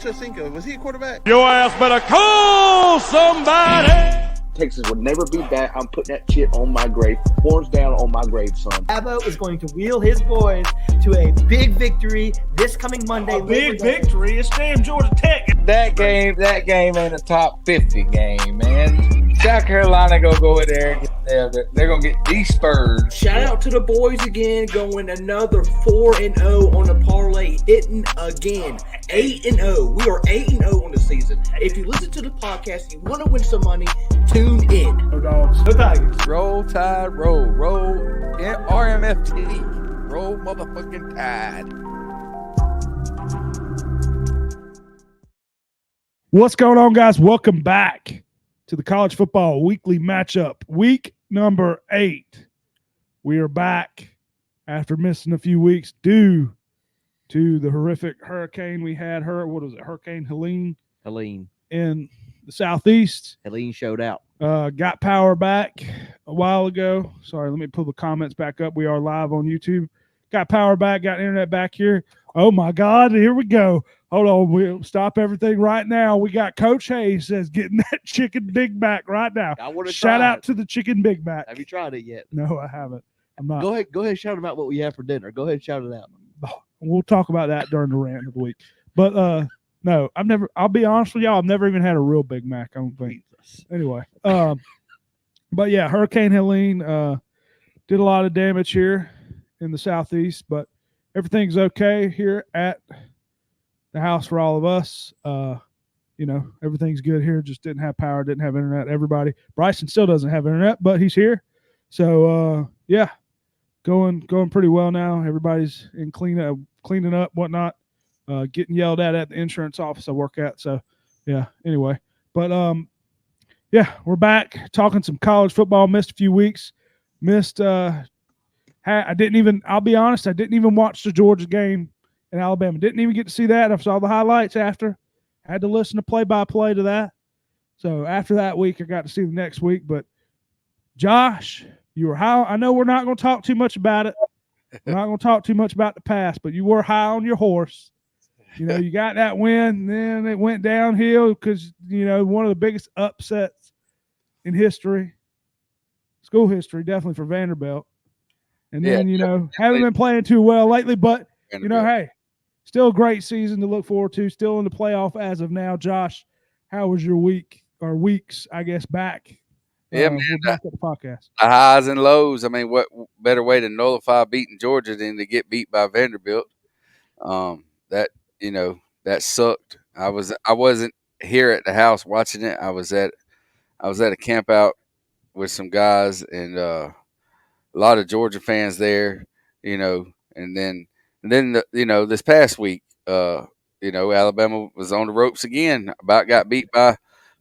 Ochocinco, was he a quarterback? Your ass better call somebody. Texas would never be back. I'm putting that shit on my grave. Horns down on my grave, son. Dabo is going to wheel his boys to a big victory this coming Monday. A big victory? It's damn Georgia Tech. That game ain't a top 50 game, man. South Carolina go in there. They're going to get de-spurred. Shout out to the boys again, going another 4-0 on the parlay, hitting again. 8-0. We are 8-0 on the season. If you listen to the podcast, you want to win some money, tune in. No dogs. No tigers. Roll Tide, roll. Roll RMFT. Roll motherfucking Tide. What's going on, guys? Welcome back to the College Football Weekly Matchup, week number 8. We are back after missing a few weeks due to the horrific hurricane we had. Hurricane Helene? Helene. In the southeast. Helene showed out. Got power back a while ago. Sorry, let me pull the comments back up. We are live on YouTube. Got power back, got internet back here. Oh, my God, here we go. Hold on, we'll stop everything right now. We got Coach Hayes says getting that chicken Big Mac right now. Shout out to the chicken Big Mac. Have you tried it yet? No, I haven't. I'm not. Go ahead, shout about what we have for dinner. Go ahead and shout it out. We'll talk about that during the rant of the week. But no, I'll be honest with y'all, I've never even had a real Big Mac, I don't think. Anyway. But yeah, Hurricane Helene did a lot of damage here in the southeast, but everything's okay here at the house for all of us. Everything's good here. Just didn't have power, didn't have internet. Everybody, Bryson still doesn't have internet, but he's here. So yeah, going pretty well now. Everybody's in cleaning up, whatnot. Getting yelled at the insurance office I work at. So yeah. Anyway, but yeah, we're back talking some college football. Missed a few weeks. I'll be honest, I didn't even watch the Georgia game in Alabama. Didn't even get to see that. I saw the highlights after. Had to listen to play-by-play to that. So after that week, I got to see the next week. But Josh, you were high. I know we're not going to talk too much about it. We're not going to talk too much about the past, but you were high on your horse. You got that win, then it went downhill because, one of the biggest upsets in history, school history, definitely for Vanderbilt. And then, haven't been playing too well lately, but, hey, still a great season to look forward to, still in the playoff as of now. Josh, how was your week or weeks, I guess, back? Yeah, man. Back at the podcast. The highs and lows. I mean, what better way to nullify beating Georgia than to get beat by Vanderbilt? That sucked. I wasn't here at the house watching it. I was at a camp out with some guys and a lot of Georgia fans there, and then this past week, Alabama was on the ropes again. About got beat by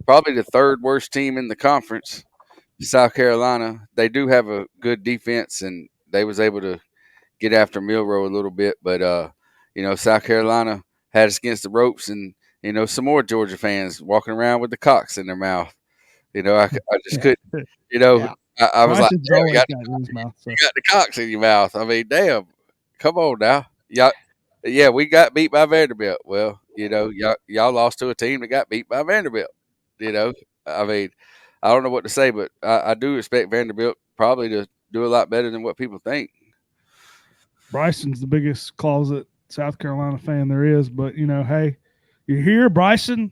probably the third worst team in the conference, South Carolina. They do have a good defense, and they was able to get after Milroe a little bit, but South Carolina had us against the ropes, and some more Georgia fans walking around with the cocks in their mouth. I just couldn't. Yeah. I was like, you got the cocks in your mouth. I mean, damn, come on now. Yeah, we got beat by Vanderbilt. Well, y'all lost to a team that got beat by Vanderbilt. I mean, I don't know what to say, but I do expect Vanderbilt probably to do a lot better than what people think. Bryson's the biggest closet South Carolina fan there is, but, hey, you're here, Bryson.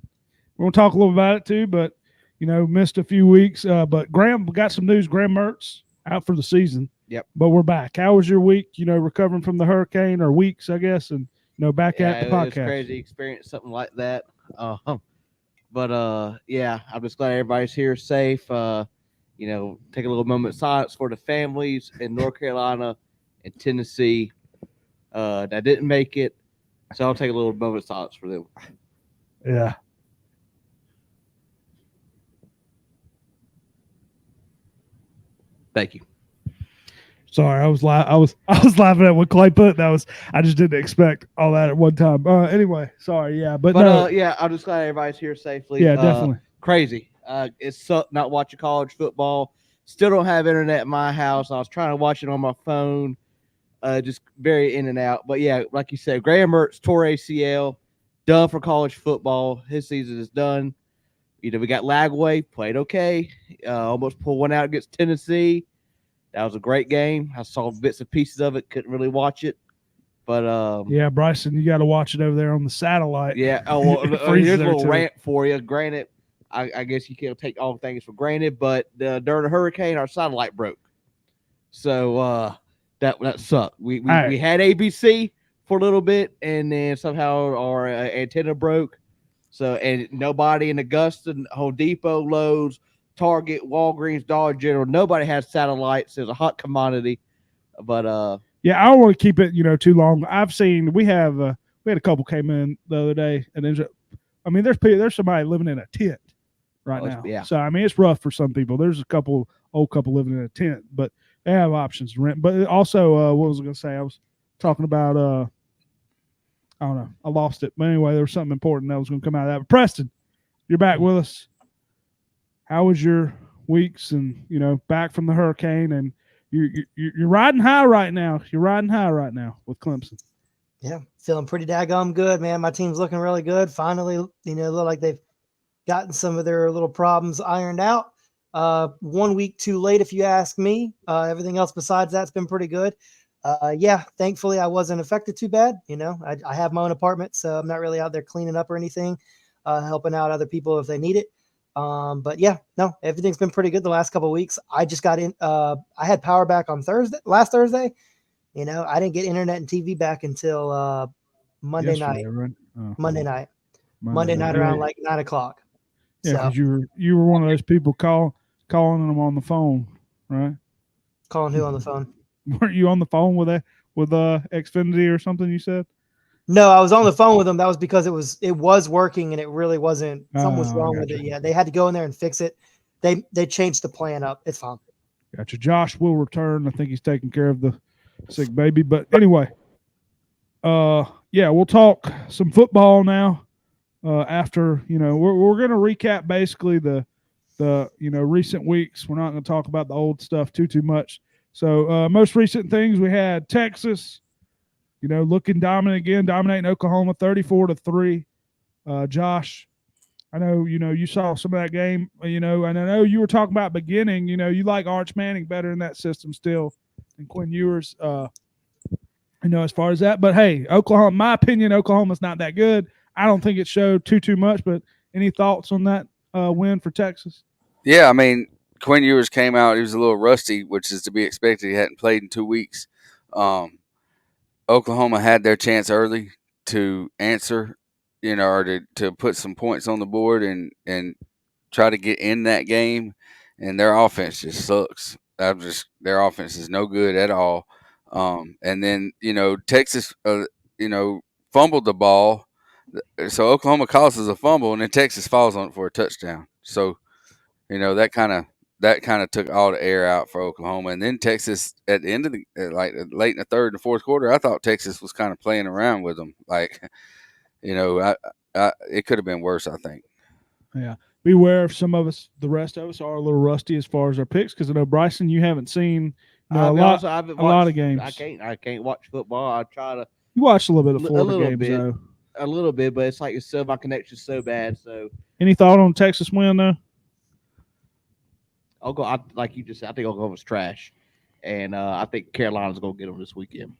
We're going to talk a little about it too, but, missed a few weeks. But Graham, we got some news. Graham Mertz out for the season. Yep. But we're back. How was your week, recovering from the hurricane, or weeks, I guess, and, back at the podcast? It was crazy experience, something like that. But yeah, I'm just glad everybody's here safe. Take a little moment of silence for the families in North Carolina and Tennessee that didn't make it. So I'll take a little moment of silence for them. Yeah. Thank you. Sorry, I was laughing at what Clay put. I just didn't expect all that at one time. Anyway, sorry, yeah, but no. Yeah, I'm just glad everybody's here safely. Yeah, definitely. Crazy. It sucked not watching college football. Still don't have internet at my house. I was trying to watch it on my phone. Just very in and out. But yeah, like you said, Graham Mertz tore ACL. done for college football. His season is done. We got Lagway, played okay. Almost pulled one out against Tennessee. That was a great game. I saw bits and pieces of it. Couldn't really watch it. But yeah, Bryson, you got to watch it over there on the satellite. yeah. Oh, well, Freezes here's a there, little too. rant for you. Granted, I guess you can't take all things for granted, but during the hurricane, our satellite broke. So that sucked. We had ABC for a little bit, and then somehow our antenna broke. So, and nobody in Augusta, Home Depot, Lowe's, Target, Walgreens, Dollar General, nobody has satellites. It's a hot commodity. But yeah, I don't want to keep it, too long. I've seen we had a couple came in the other day, and there's somebody living in a tent right now. Yeah. So it's rough for some people. There's a old couple living in a tent, but they have options to rent. But also, what was I going to say? I was talking about I don't know. I lost it. But anyway, there was something important that was going to come out of that. But Preston, you're back with us. How was your weeks and, back from the hurricane? And you're riding high right now. You're riding high right now with Clemson. Yeah, feeling pretty daggone good, man. My team's looking really good. Finally, look like they've gotten some of their little problems ironed out. 1 week too late, if you ask me. Everything else besides that's been pretty good. Yeah, thankfully I wasn't affected too bad. I have my own apartment, so I'm not really out there cleaning up or anything, helping out other people if they need it. But yeah, no, everything's been pretty good the last couple of weeks. I just got in, I had power back on last Thursday. I didn't get internet and TV back until Monday night. Right? Monday night around like 9 o'clock. Yeah, because you were one of those people calling them on the phone, right? Calling who on the phone? Weren't you on the phone with Xfinity or something? You said. No, I was on the phone with them. That was because it was working and it really wasn't. Something was wrong with it. Yeah, they had to go in there and fix it. They changed the plan up. It's fine. Gotcha. Josh will return. I think he's taking care of the sick baby. But anyway, yeah, we'll talk some football now. After we're going to recap basically the recent weeks. We're not going to talk about the old stuff too much. So most recent things, we had Texas, looking dominant again, dominating Oklahoma 34-3. Josh, I know you saw some of that game, and I know you were talking about beginning. You like Arch Manning better in that system still than Quinn Ewers. As far as that, but hey, Oklahoma, in my opinion, Oklahoma's not that good. I don't think it showed too much. But any thoughts on that win for Texas? Yeah, Quinn Ewers came out. He was a little rusty, which is to be expected. He hadn't played in 2 weeks. Oklahoma had their chance early to answer, or to put some points on the board and try to get in that game. And their offense just sucks. Their offense is no good at all. And then Texas, fumbled the ball. So Oklahoma causes a fumble, and then Texas falls on it for a touchdown. So, that kind of took all the air out for Oklahoma. And then Texas at the end of the late in the third and fourth quarter, I thought Texas was kind of playing around with them. It could have been worse, I think. Yeah. Beware of some of us. The rest of us are a little rusty as far as our picks because I know Bryson, you haven't seen a lot of games. I can't watch football. I try to. You watched a little bit of Florida games, though. A little bit, but it's like my connection's so bad. So, any thought on Texas win though? I'll go. Like you just said, I think Oklahoma's trash, and I think Carolina's gonna get them this weekend.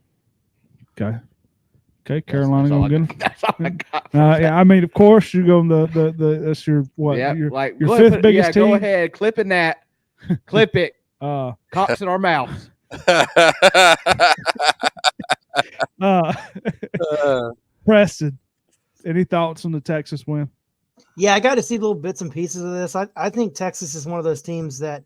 Okay, Carolina gonna get them. That's all I got. Yeah, of course you're going the that's your what? Yeah, your fifth biggest team. Go ahead, clipping that, clip it. Cops in our mouths. Preston, any thoughts on the Texas win? Yeah, I got to see little bits and pieces of this. I think Texas is one of those teams that,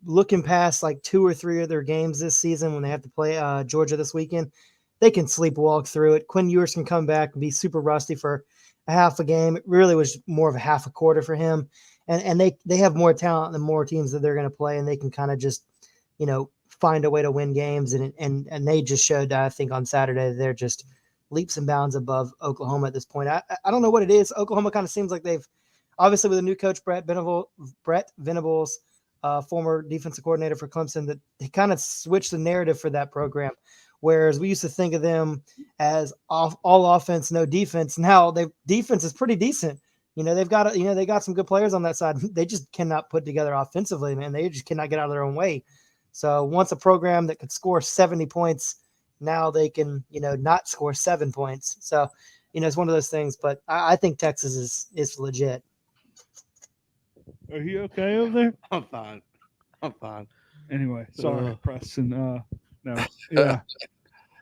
looking past like 2 or 3 of their games this season when they have to play Georgia this weekend, they can sleepwalk through it. Quinn Ewers can come back and be super rusty for a half a game. It really was more of a half a quarter for him. And they have more talent than more teams that they're going to play, and they can kind of just, find a way to win games. And they just showed, I think, on Saturday, they're just leaps and bounds above Oklahoma at this point. I don't know what it is. Oklahoma kind of seems like they've, obviously with a new coach, Brett Venables, former defensive coordinator for Clemson, that they kind of switched the narrative for that program, whereas we used to think of them as all offense, no defense. Now their defense is pretty decent. They've got they got some good players on that side. They just cannot put together offensively, man. They just cannot get out of their own way. So once a program that could score 70 points, now they can not score 7 points. So it's one of those things. But I think Texas is legit. Are you okay over there? I'm fine. Anyway, sorry, Preston. No, yeah,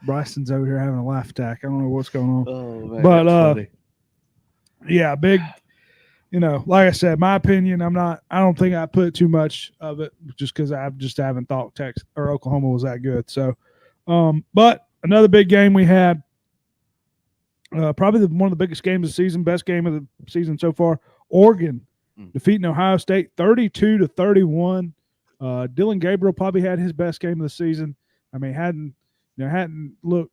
Bryson's over here having a laugh attack. I don't know what's going on. Oh man, but that's funny. yeah, big. Like I said, my opinion. I don't think I put too much of it just because I just haven't thought Texas or Oklahoma was that good. So, but another big game we had. Probably one of the biggest games of the season, best game of the season so far. Oregon defeating Ohio State 32-31. Dylan Gabriel probably had his best game of the season. I mean, hadn't looked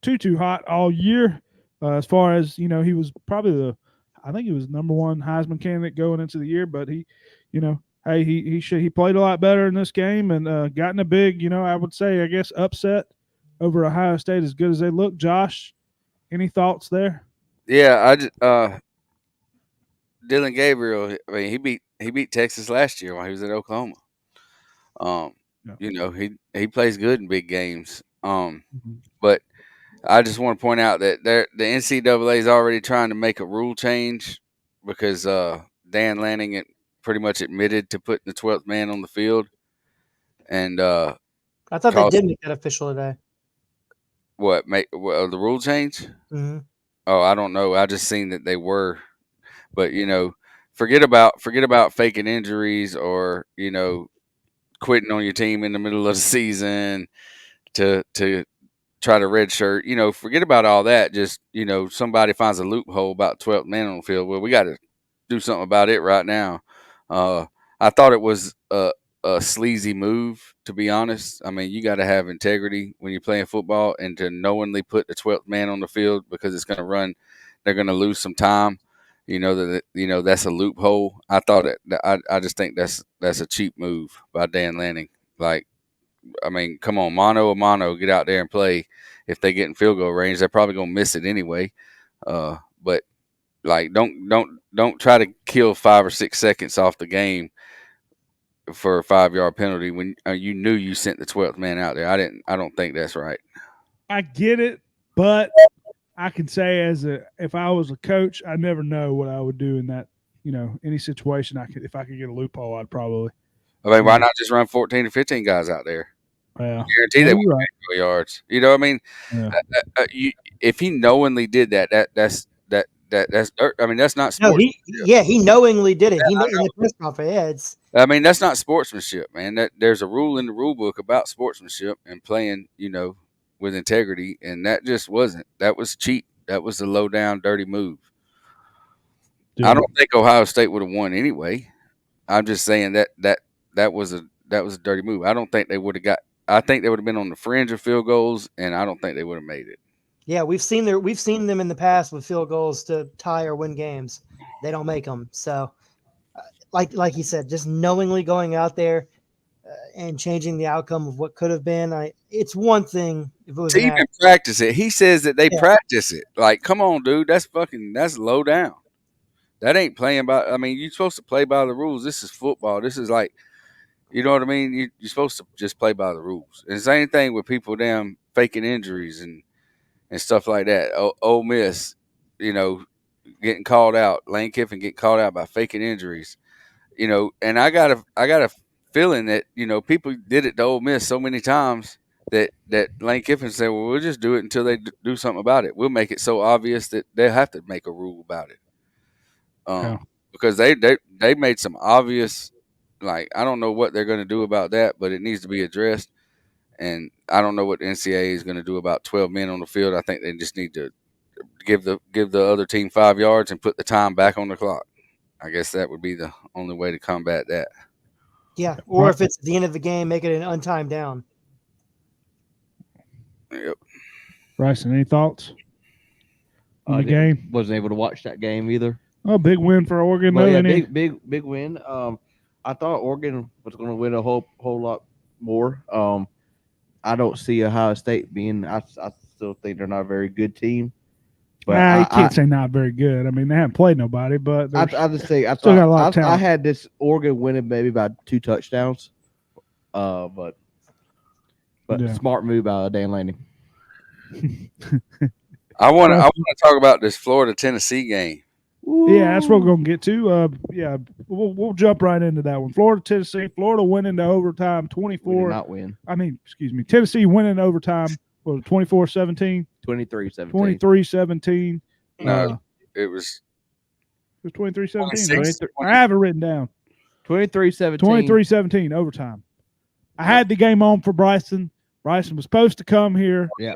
too hot all year. As far as he was probably I think he was number one Heisman candidate going into the year. But he played a lot better in this game and got in a big, I would say, I guess, upset over Ohio State as good as they look. Josh, any thoughts there? Yeah, I just Dylan Gabriel. I mean, he beat Texas last year while he was at Oklahoma. He plays good in big games. But I just want to point out that the NCAA is already trying to make a rule change because Dan Lanning pretty much admitted to putting the 12th man on the field. And I thought they did make that official today. What the rule change? Mm-hmm. Oh, I don't know. I just seen that they were, but forget about faking injuries or quitting on your team in the middle of the season to try to redshirt. Forget about all that. Just somebody finds a loophole about 12th man on the field. Well, we got to do something about it right now. I thought it was a sleazy move, to be honest. I mean, you got to have integrity when you're playing football, and to knowingly put the 12th man on the field because it's going to run, they're going to lose some time. That's a loophole. I thought I just think that's a cheap move by Dan Lanning. Like, I mean, come on, mano a mano, get out there and play. If they get in field goal range, they're probably gonna miss it anyway. But like, don't try to kill 5 or 6 seconds off the game for a 5-yard penalty when you knew you sent the 12th man out there. I don't think that's right. I get it, but I can say if I was a coach, I never know what I would do in that, any situation. If I could get a loophole, I'd probably. I mean, why not just run 14 or 15 guys out there? Well, guarantee they won't make yards. I mean, yeah. If he knowingly did that's dirt. I mean, that's not sports. No, he knowingly did it. He in the press conference. I mean, that's not sportsmanship, man. There's a rule in the rule book about sportsmanship and playing, with integrity, and that just wasn't. That was cheap. That was a low down, dirty move. Dude. I don't think Ohio State would have won anyway. I'm just saying that was a dirty move. I don't think they would have got. I think they would have been on the fringe of field goals, and I don't think they would have made it. Yeah, we've seen them in the past with field goals to tie or win games. They don't make them. So, like you said, just knowingly going out there and changing the outcome of what could have been. It's one thing if it was. To even practice it, he says that they practice it. Like, come on, dude, that's low down. That ain't playing by. I mean, you're supposed to play by the rules. This is football. This is like. You know what I mean? You're supposed to just play by the rules. And the same thing with people faking injuries and stuff like that. Ole Miss, getting called out. Lane Kiffin getting called out by faking injuries. And I got a feeling that people did it to Ole Miss so many times that Lane Kiffin said, "Well, we'll just do it until they do something about it. We'll make it so obvious that they'll have to make a rule about it." Because they made some obvious. Like, I don't know what they're going to do about that, but it needs to be addressed. And I don't know what the NCAA is going to do about 12 men on the field. I think they just need to give the other team 5 yards and put the time back on the clock. I guess that would be the only way to combat that. Yeah, or if it's at the end of the game, make it an untimed down. Yep. Bryson, any thoughts on the game? Wasn't able to watch that game either. Oh, big win for Oregon. Well, yeah, big win. I thought Oregon was going to win a whole lot more. I don't see Ohio State being. I still think they're not a very good team. But you can't say not very good. I mean, they haven't played nobody, but I just think I still got a lot of thought I talent. had this Oregon winning maybe by 2 touchdowns. But Yeah. smart move out of Dan Lanning. I want to talk about this Florida Tennessee game. Yeah, that's what we're gonna get to. Yeah, we'll jump right into that one. Florida, Tennessee. Florida winning to overtime, 24. We did not win. I mean, excuse me, Tennessee winning overtime. Was 24-17? 23-17. 23-17. No, it was 23-17. I have it written down. 23-17. 23-17 overtime. I had the game on for Bryson. Bryson was supposed to come here and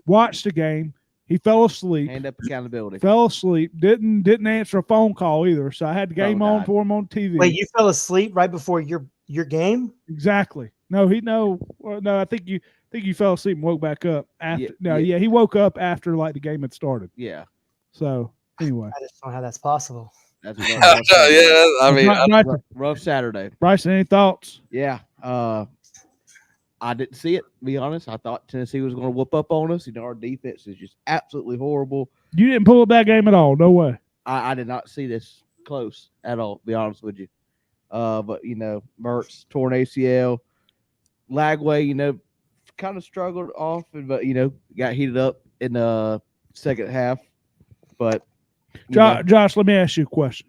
watch the game. He fell asleep. Hand up accountability. Fell asleep. Didn't answer a phone call either. So I had the game on for him on TV. Wait, you fell asleep right before your game? Exactly. No, I think you fell asleep and woke back up after. He woke up after like the game had started. Yeah. So anyway, I just don't know how that's possible. That's rough Saturday. Bryson, any thoughts? Yeah. I didn't see it, to be honest. I thought Tennessee was going to whoop up on us. Our defense is just absolutely horrible. You didn't pull up that game at all. No way. I did not see this close at all, to be honest with you. But, Mertz, torn ACL. Lagway, kind of struggled off, but, got heated up in the second half. But, Josh, let me ask you a question.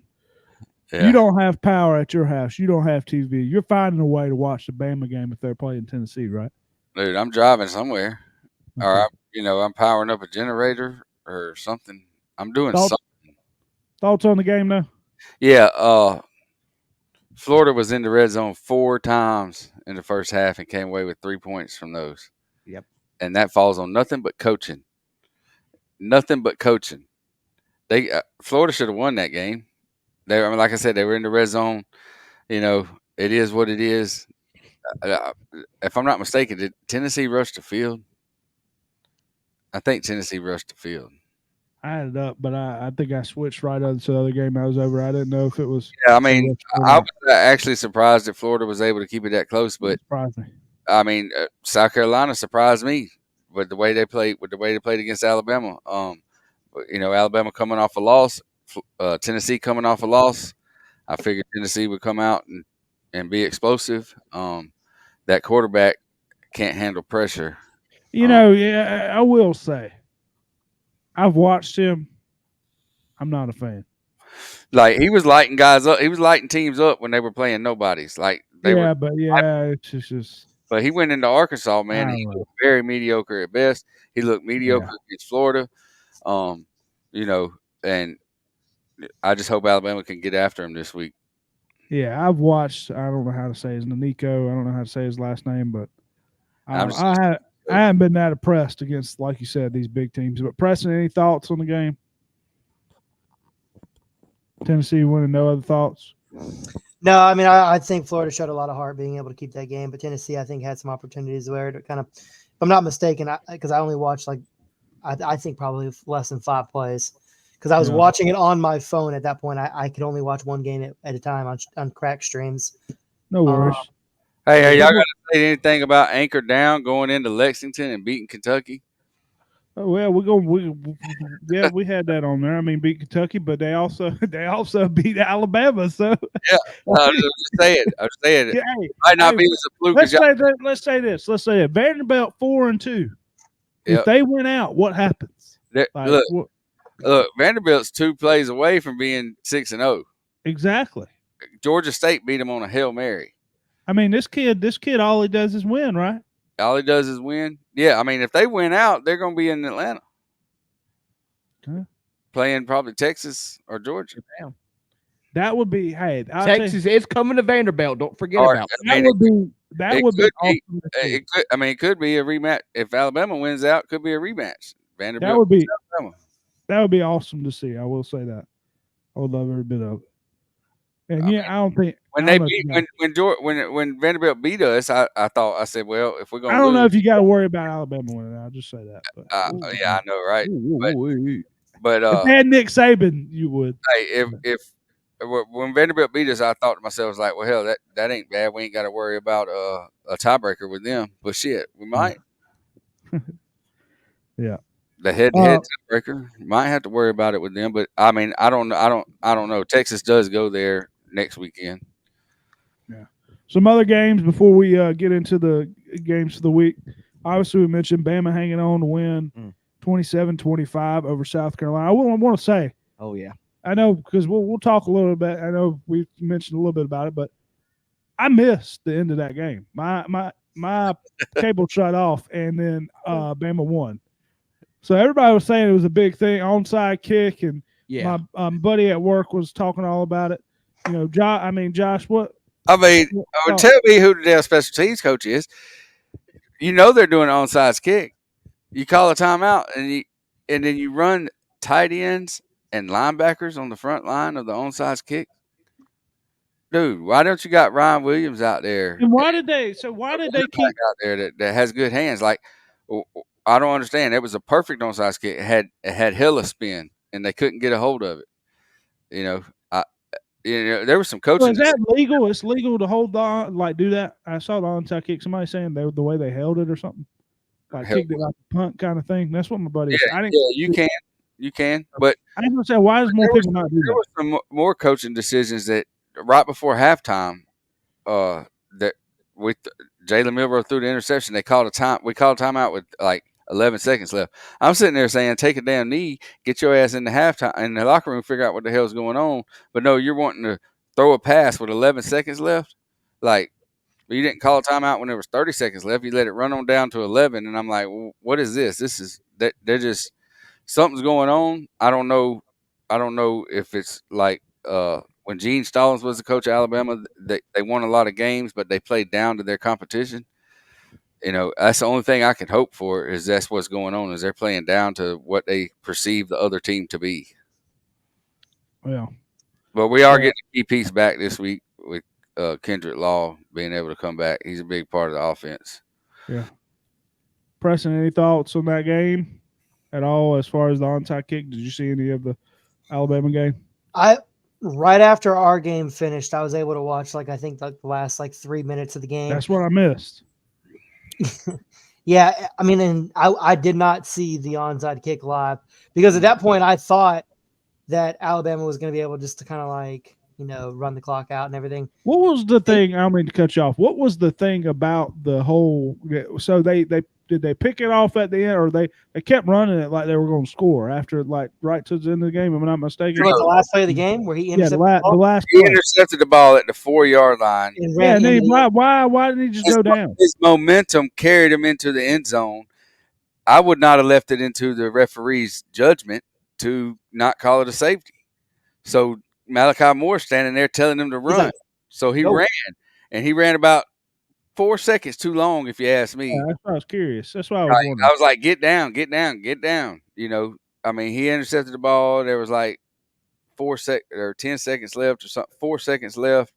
Yeah. You don't have power at your house. You don't have TV. You're finding a way to watch the Bama game if they're playing Tennessee, right? Dude, I'm driving somewhere, or I'm powering up a generator or something. I'm doing something. Thoughts on the game now? Yeah, Florida was in the red zone 4 times in the first half and came away with 3 points from those. Yep. And that falls on nothing but coaching. Nothing but coaching. Florida should have won that game. Like I said, they were in the red zone. It is what it is. If I'm not mistaken, did Tennessee rush the field? I think Tennessee rushed the field. I had it up, but I think I switched right on to the other game I was over. I didn't know if it was. Yeah, I mean, I was actually surprised that Florida was able to keep it that close. But I mean, South Carolina surprised me with the way they played. Against Alabama. Alabama coming off a loss. Tennessee coming off a loss. I figured Tennessee would come out and be explosive. That quarterback can't handle pressure. I will say, I've watched him. I'm not a fan. Like, he was lighting guys up. He was lighting teams up when they were playing nobodies. Like it's just. But he went into Arkansas, man. And he looked very mediocre at best. He looked mediocre against Florida. And I just hope Alabama can get after him this week. Yeah, I've watched. I don't know how to say his Nico. I don't know how to say his last name, but I haven't been that impressed against, like you said, these big teams. But Preston, any thoughts on the game? Tennessee winning, no other thoughts? No, I mean, I think Florida showed a lot of heart being able to keep that game, but Tennessee, I think, had some opportunities where to kind of, if I'm not mistaken, because I only watched I think probably less than 5 plays. Because I was watching it on my phone at that point. I could only watch one game at a time on crack streams. No worries. Hey, y'all got to say anything about Anchor Down going into Lexington and beating Kentucky? Oh well, we had that on there. I mean, beat Kentucky, but they also beat Alabama. So yeah, I was just saying. It might not be as a fluke. Let's say this. Vanderbilt 4-2. If they win out, what happens? Look, Vanderbilt's 2 plays away from being 6-0. Exactly. Georgia State beat them on a Hail Mary. I mean, this kid, all he does is win, right? All he does is win. Yeah, I mean, if they win out, they're going to be in Atlanta. Okay. Playing probably Texas or Georgia. That would be, Texas is coming to Vanderbilt. Don't forget about that. That would be awesome. It could be a rematch. If Alabama wins out, it could be a rematch. Vanderbilt. That would be awesome to see. I will say that. I would love every bit of it. And I don't think when Vanderbilt beat us, I said, well, if we're going, I don't know if you got to worry about Alabama winning. I'll just say that. But, yeah, I know, right? But if they had Nick Saban, you would. Hey, if when Vanderbilt beat us, I thought to myself, I was like, well, hell, that ain't bad. We ain't got to worry about a tiebreaker with them. But shit, we might. Yeah. The head-to-head tiebreaker, might have to worry about it with them. But I mean, I don't know. Texas does go there next weekend. Yeah. Some other games before we get into the games for the week. Obviously, we mentioned Bama hanging on to win 27-25 over South Carolina. I want to say, Oh yeah, I know because we'll talk a little bit. I know we mentioned a little bit about it, but I missed the end of that game. My cable shut off, and then Bama won. So everybody was saying it was a big thing, onside kick, and yeah. my buddy at work was talking all about it. You know, Josh, what? I mean, tell me who the damn special teams coach is. You know they're doing an onside kick. You call a timeout, and then you run tight ends and linebackers on the front line of the onside kick. Dude, why don't you got Ryan Williams out there? And why did they keep out there that has good hands? Like, I don't understand. It was a perfect onside kick. It had hella spin, and they couldn't get a hold of it. You know, there was some coaching. Is that legal? It's legal to hold do that. I saw the onside kick. Somebody saying the way they held it or something, like kicked it like a punt kind of thing. That's what my buddy said. You can, but I didn't say why is more people not doing that. There were some more coaching decisions that right before halftime, that with Jalen Milroe threw the interception, we called a timeout with like 11 seconds left. I'm sitting there saying, take a damn knee, get your ass in the halftime in the locker room, figure out what the hell's going on. But no, you're wanting to throw a pass with 11 seconds left. Like, you didn't call a timeout when there was 30 seconds left. You let it run on down to 11, and I'm like, well, what is this? This is that they're just something's going on. I don't know if it's like when Gene Stallings was the coach of Alabama, they won a lot of games, but they played down to their competition. You know, that's the only thing I can hope for is that's what's going on, is they're playing down to what they perceive the other team to be. Yeah. But we are getting a key piece back this week with Kendrick Law being able to come back. He's a big part of the offense. Yeah. Preston, any thoughts on that game at all as far as the onside kick? Did you see any of the Alabama game? Right after our game finished, I was able to watch the last 3 minutes of the game. That's what I missed. Yeah, I mean, and I did not see the onside kick live because at that point I thought that Alabama was going to be able just to kind of run the clock out and everything. What was the thing? I don't mean to cut you off. What was the thing about the whole? So they did they pick it off at the end, or they kept running it like they were going to score after right to the end of the game? If I'm not mistaken. The last play of the game where he intercepted the last he play. intercepted the ball at the 4-yard line. And then why didn't he just go down? His momentum carried him into the end zone. I would not have left it into the referee's judgment to not call it a safety. So Malachi Moore standing there telling him to run. So he ran, and he ran about 4 seconds too long, if you ask me. Yeah, that's why I was curious. That's why I was wondering. I was like, get down. You know, I mean, he intercepted the ball. There was like 10 seconds left or something, 4 seconds left.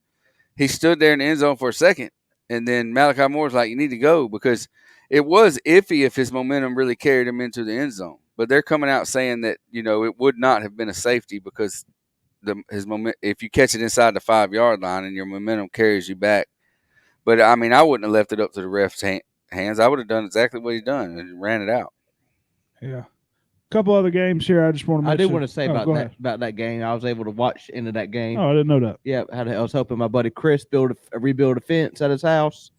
He stood there in the end zone for a second, and then Malachi Moore was like, you need to go, because it was iffy if his momentum really carried him into the end zone. But they're coming out saying that, it would not have been a safety because his moment, if you catch it inside the 5-yard line and your momentum carries you back. But I mean, I wouldn't have left it up to the ref's hands. I would have done exactly what he done and ran it out. Yeah. A couple other games here. I just want to mention. I do want to say about that game. I was able to watch into that game. Oh, I didn't know that. Yeah, I was helping my buddy Chris rebuild a fence at his house.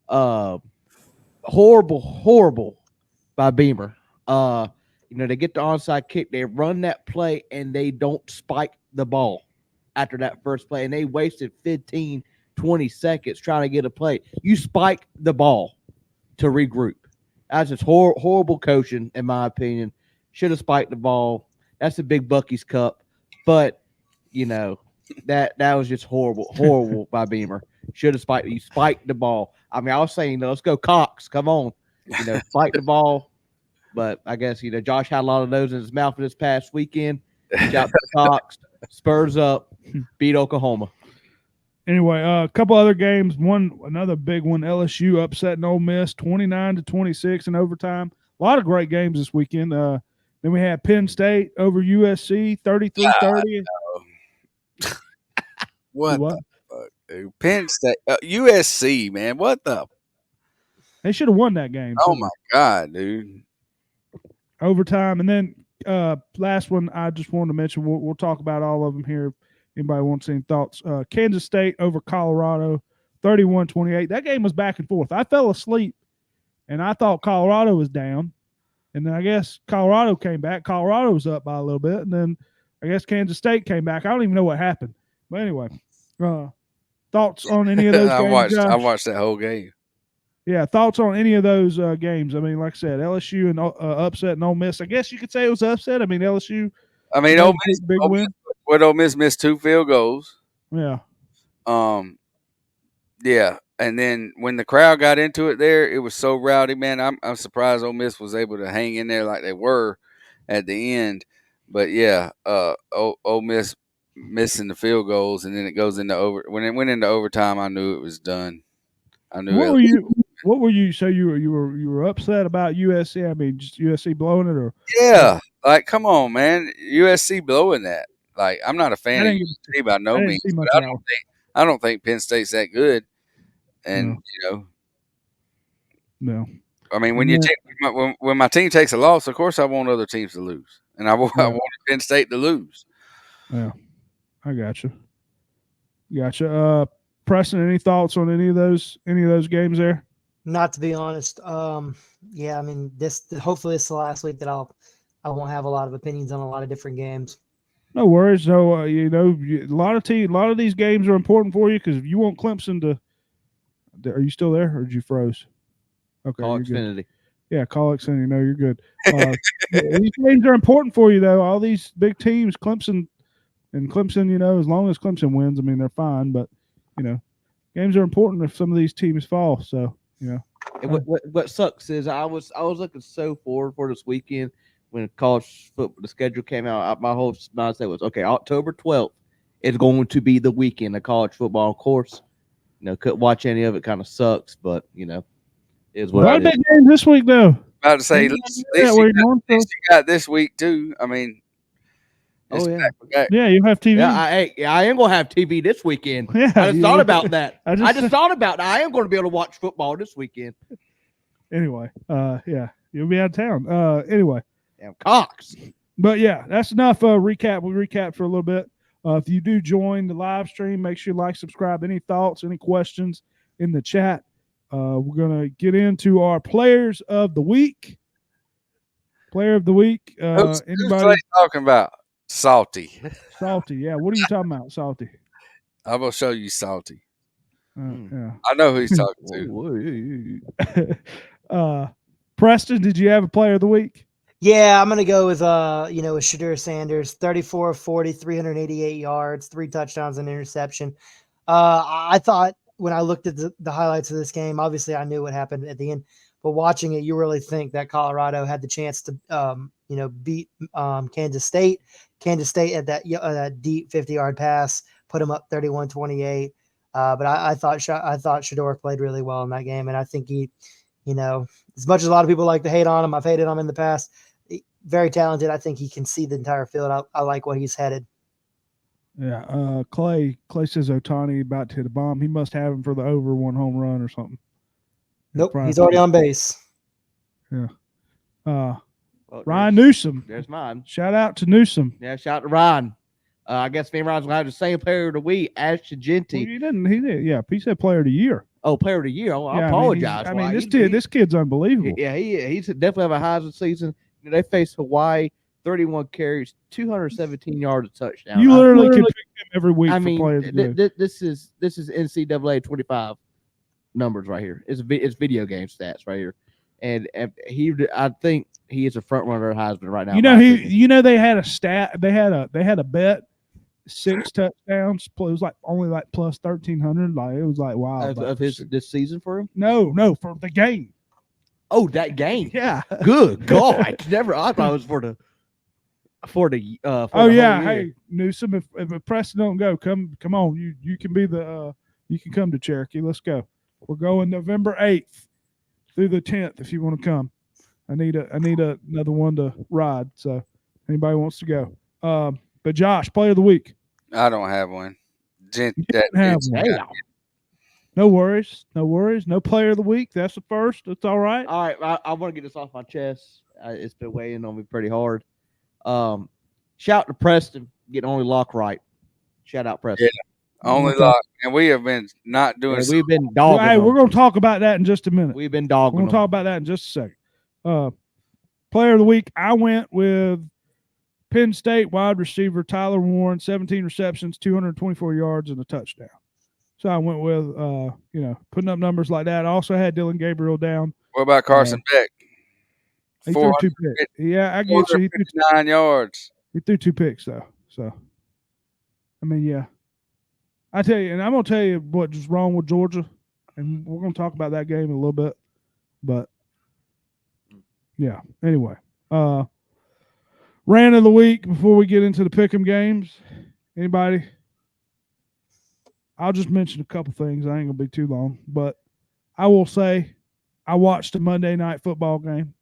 Horrible by Beamer. They get the onside kick, they run that play, and they don't spike the ball after that first play, and they wasted 15, 20 seconds trying to get a play. You spike the ball to regroup. That's just horrible coaching, in my opinion. Should have spiked the ball. That's a big Bucky's Cup, but that was just horrible by Beamer. Should have spiked. You spiked the ball. I mean, I was saying, let's go Cox. Come on, spike the ball. But I guess Josh had a lot of those in his mouth this past weekend. Shout to Cox. Spurs up. Beat Oklahoma. Anyway, a couple other games. Another big one. LSU upsetting Ole Miss 29-26 in overtime. A lot of great games this weekend. Then we had Penn State over USC 33-30. What What? the fuck, dude? Penn State, USC, man. What the? They should have won that game. Oh too. my god, dude. Overtime. And then last one I just wanted to mention, we'll talk about all of them here. Anybody wants any thoughts? Kansas State over Colorado, 31-28. That game was back and forth. I fell asleep, and I thought Colorado was down. And then I guess Colorado came back. Colorado was up by a little bit. And then I guess Kansas State came back. I don't even know what happened. But anyway, thoughts on any of those games? I watched that whole game. Yeah, thoughts on any of those games? I mean, like I said, LSU and upset and Ole Miss. I guess you could say it was upset. I mean, LSU. I mean, Ole Miss, big win. Ole Miss missed 2 field goals. Yeah. Yeah, and then when the crowd got into it there, it was so rowdy, man. I'm surprised Ole Miss was able to hang in there like they were at the end. But yeah, Ole Miss missing the field goals, and then it goes into when it went into overtime, I knew it was done. I knew. What were you? So you were upset about USC? I mean, just USC blowing it, or Yeah, like come on, man, USC blowing that. Like I'm not a fan of USC by no means, but I don't think Penn State's that good. And no. I mean, when my team takes a loss, of course I want other teams to lose, and I wanted Penn State to lose. Yeah, I gotcha. Preston, any thoughts on any of those games there? Not to be honest. Yeah, I mean, hopefully this is the last week that I won't have a lot of opinions on a lot of different games. No worries. So a lot of these games are important for you because if you want Clemson to, are you still there or did you froze? Okay, Call Xfinity. Yeah, call Xfinity. No, you're good. These games are important for you though. All these big teams, Clemson, as long as Clemson wins, I mean they're fine. But games are important if some of these teams fall. So. Yeah. What sucks is I was looking so forward for this weekend when college football the schedule came out. My whole mindset was October 12th is going to be the weekend of college football. Of course, couldn't watch any of it. Kind of sucks, but is what. A lot of big games this week though. About to say, at least you got this week too. I mean. Yeah, you have TV. Yeah, I am gonna have TV this weekend. Yeah, I just thought about that. I just thought about that. I am going to be able to watch football this weekend. Anyway, yeah, you'll be out of town. Anyway, damn Cox. But yeah, that's enough. Recap. We recapped for a little bit. If you do join the live stream, make sure you like, subscribe. Any thoughts, any questions in the chat? We're gonna get into our players of the week. Player of the week. Anybody talking about? Salty. Yeah. What are you talking about, Salty? I'm gonna show you Salty. Yeah. I know who he's talking to. Preston, did you have a player of the week? Yeah, I'm gonna go with with Shadur Sanders, 34 of 40, 388 yards, 3 touchdowns and interception. I thought when I looked at the highlights of this game, obviously I knew what happened at the end, but watching it, you really think that Colorado had the chance to beat Kansas State. Kansas State had that deep 50-yard pass, put them up 31-28. But I thought Shedeur played really well in that game, and I think he, as much as a lot of people like to hate on him, I've hated on him in the past. Very talented. I think he can see the entire field. I like what he's headed. Yeah. Clay says Ohtani about to hit a bomb. He must have him for the over 1 home run or something. Nope, he's already on base. Yeah. Ryan Newsom. There's mine. Shout out to Newsom. Yeah, shout out to Ryan. I guess me and Ryan's gonna have the same player of the week, Ashton Genty. Well, he did. Yeah, he said player of the year. Oh, player of the year. Oh, I apologize. I mean, this kid's unbelievable. Yeah, he's definitely have a Heisman season. They face Hawaii, 31 carries, 217 yards, a touchdown. You literally can pick him every week. I for mean, player of the day. this is NCAA 25 numbers right here. It's video game stats right here, and I think he is a front runner at Heisman right now. They had a stat. They had a bet 6 touchdowns. It was only plus 1,300. It was wow. Of this season for him? No, for the game. Oh, that game. Yeah. Good God. I thought it was for the hey, Newsom, if Preston don't go, come on. You can be you can come to Cherokee. Let's go. We're going November 8th through the 10th if you want to come. I need another one to ride. So anybody wants to go. But Josh, player of the week. I don't have one. gent You that can have it's one. got- No worries. No worries. No player of the week. That's the first. It's all right. All right, I want to get this off my chest. It's been weighing on me pretty hard. Shout to Preston getting only lock right. Shout out Preston. only lock, and we have been not doing. And so we've been dogging Hey, them. we're going to talk about that in just a minute. We've been We're dogging going to them. talk about that in just a second. Player of the week, I went with Penn State wide receiver Tyler Warren, 17 receptions, 224 yards, and a touchdown. So I went with, putting up numbers like that. I also had Dylan Gabriel down. What about Carson Beck? He threw 2 picks. Yeah, I get you. He threw 459 yards. He threw 2 picks, though. So, I mean, yeah. I tell you, and I'm going to tell you what's wrong with Georgia, and we're going to talk about that game in a little bit. But, yeah, anyway. Rant of the week before we get into the pick'em games. Anybody? I'll just mention a couple things. I ain't going to be too long. But I will say I watched a Monday night football game.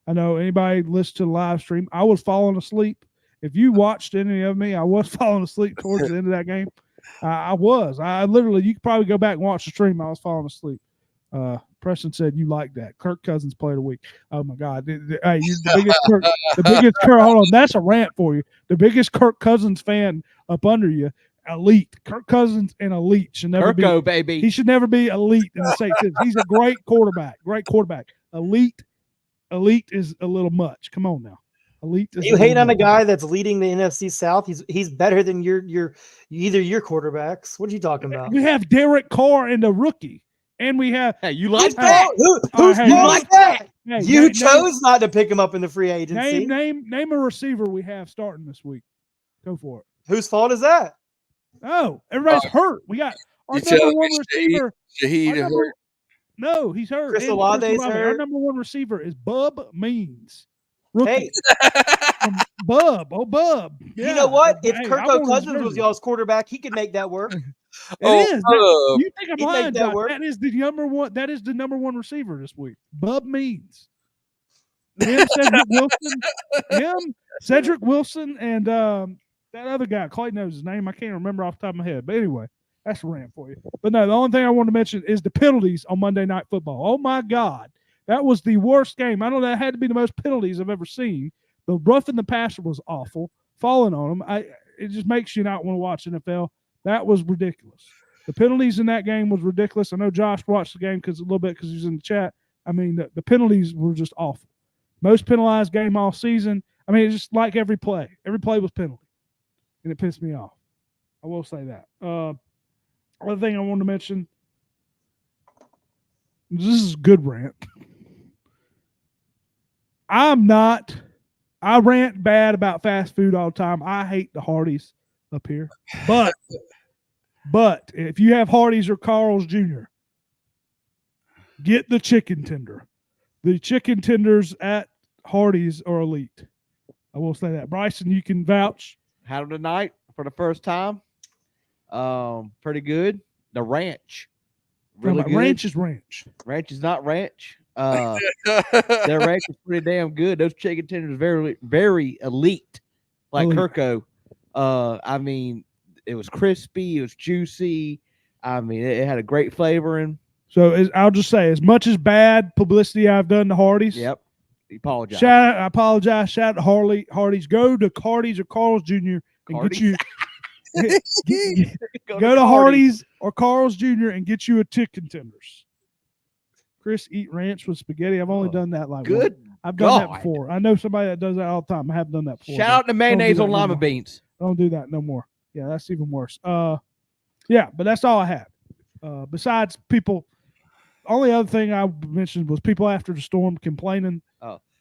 I know anybody listened to the live stream. I was falling asleep. If you watched any of me, I was falling asleep towards the end of that game. I was. I literally, you could probably go back and watch the stream. I was falling asleep. Preston said you like that. Kirk Cousins player of the week. Oh my God! Hey, you're the biggest Kirk. Hold on, that's a rant for you. The biggest Kirk Cousins fan up under you. Elite. Kirk Cousins and elite should never Kirko, be. baby. He should never be elite in the same sense. He's a great quarterback. Great quarterback. Elite is a little much. Come on now. Elite is You hate on a guy that's leading the NFC South. He's better than either your quarterbacks. What are you talking about? We have Derek Carr and the rookie, and we have Hey, you like Who's that? who's hey, fault like is that? hey, You name- chose not to pick him up in the free agency. name a receiver we have starting this week. Go for it. Whose fault is that? Oh, everybody's hurt. We got our You telling number one me receiver. Shaheed our is number- hurt? No, he's hurt. Chris And Olave's Olave. Our hurt. number one receiver is Bub Means. Rookie. Hey, Bub. Oh, Bub. you Yeah. know what? If Hey, I Kirko want his Cousins was jersey. y'all's quarterback, he could make that work. It Oh, is. Bub. You think I'm He'd lying, make that Josh? work. That is the number one. That is the number one receiver this week. Bub Means. Him, Cedric Wilson, and that other guy. Clay knows his name. I can't remember off the top of my head. But anyway, that's a rant for you. But no, the only thing I want to mention is the penalties on Monday Night Football. Oh my God, that was the worst game. I know that had to be the most penalties I've ever seen. The roughing the passer was awful. Falling on him, it just makes you not want to watch NFL. That was ridiculous. The penalties in that game was ridiculous. I know Josh watched the game because he was in the chat. I mean, the penalties were just awful. Most penalized game all season. I mean, it's just like every play. Every play was penalty, and it pissed me off. I will say that. Other thing I wanted to mention. This is a good rant. I rant bad about fast food all the time. I hate the Hardee's up here. But if you have Hardee's or Carl's Jr., get the chicken tender. The chicken tenders at Hardee's are elite. I will say that. Bryson, you can vouch. Had them tonight for the first time. Pretty good. The ranch. Really good. Ranch is ranch. Ranch is not ranch. Their ranch is pretty damn good. Those chicken tenders are very, very elite. Like Elite. Kirko. I mean, it was crispy. It was juicy. I mean, it had a great flavoring. So I'll just say, as much as bad publicity I've done to Hardee's. Yep. Apologize. I apologize. Shout out to Hardee's. Go to Hardee's or Carl's Jr. and Hardee's? get you go to Hardee's or Carl's Jr. and get you a chicken tenders. Chris, eat ranch with spaghetti. I've only done that like Good. once. I've done that God. before. I know somebody that does that all the time. I haven't done that before. Shout out to mayonnaise on lima beans. Don't do that no more. Yeah, that's even worse. Yeah, but that's all I had. Besides people, only other thing I mentioned was people after the storm complaining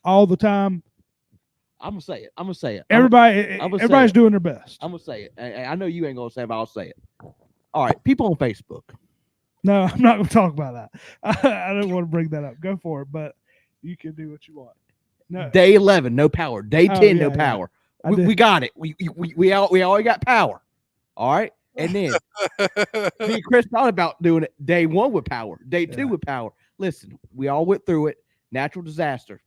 all the time. I'm gonna say it. Everybody's doing their best. I'm gonna say it. I know you ain't gonna say it, but I'll say it. All right, people on Facebook. No, I'm not going to talk about that. I don't want to bring that up. Go for it, but you can do what you want. No. Day 11, no power. Day 10, no power. Yeah. We got it. We already got power. All right, and then me and Chris thought about doing it day 1 with power, day 2 with power. Listen, we all went through it. Natural disaster.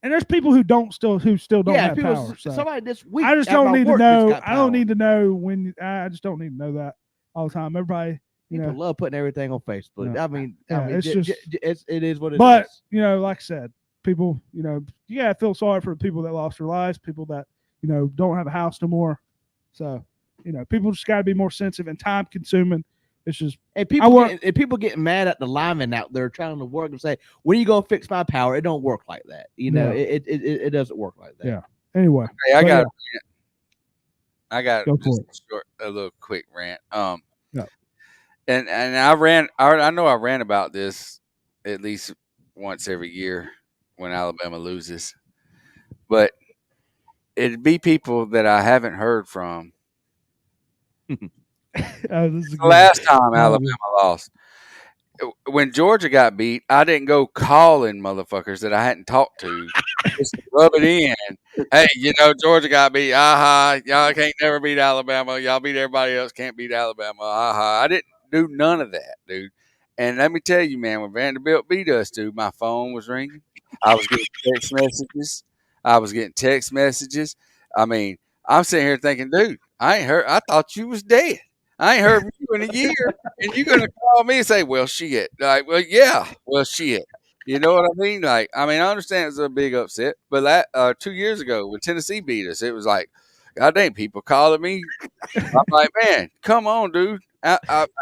And there's people who still don't have power. So. Somebody this week. I just at don't my need to work know. just got I don't power. need to know when. I just don't need to know that. all the time. Everybody, People love putting everything on Facebook. Yeah. I mean, It's just, it is what it is. but like I said, people, you gotta feel sorry for the people that lost their lives, people that don't have a house no more. So people just got to be more sensitive and time consuming. It's just and people getting mad at the linemen out there trying to work and say, "When are you gonna fix my power?" It don't work like that. It doesn't work like that. Yeah. Anyway, Hey, I got Go just for a little quick rant. Yeah. And I know I ran about this at least once every year when Alabama loses, but it'd be people that I haven't heard from. this is The last time Alabama lost, when Georgia got beat, I didn't go calling motherfuckers that I hadn't talked to just to rub it in. Hey, Georgia got beat. Aha, y'all can't never beat Alabama. Y'all beat everybody else, can't beat Alabama. Aha. I didn't do none of that, dude. And let me tell you, man, when Vanderbilt beat us, dude, my phone was ringing. I was getting text messages. I mean, I'm sitting here thinking, dude, I thought you was dead. I ain't heard from you in a year, and you're gonna call me and say, "Well, shit." Like, well, yeah, well, shit. You know what I mean? Like, I understand it's a big upset, but 2 years ago when Tennessee beat us, it was like, God dang, people calling me. I'm like, man, come on, dude.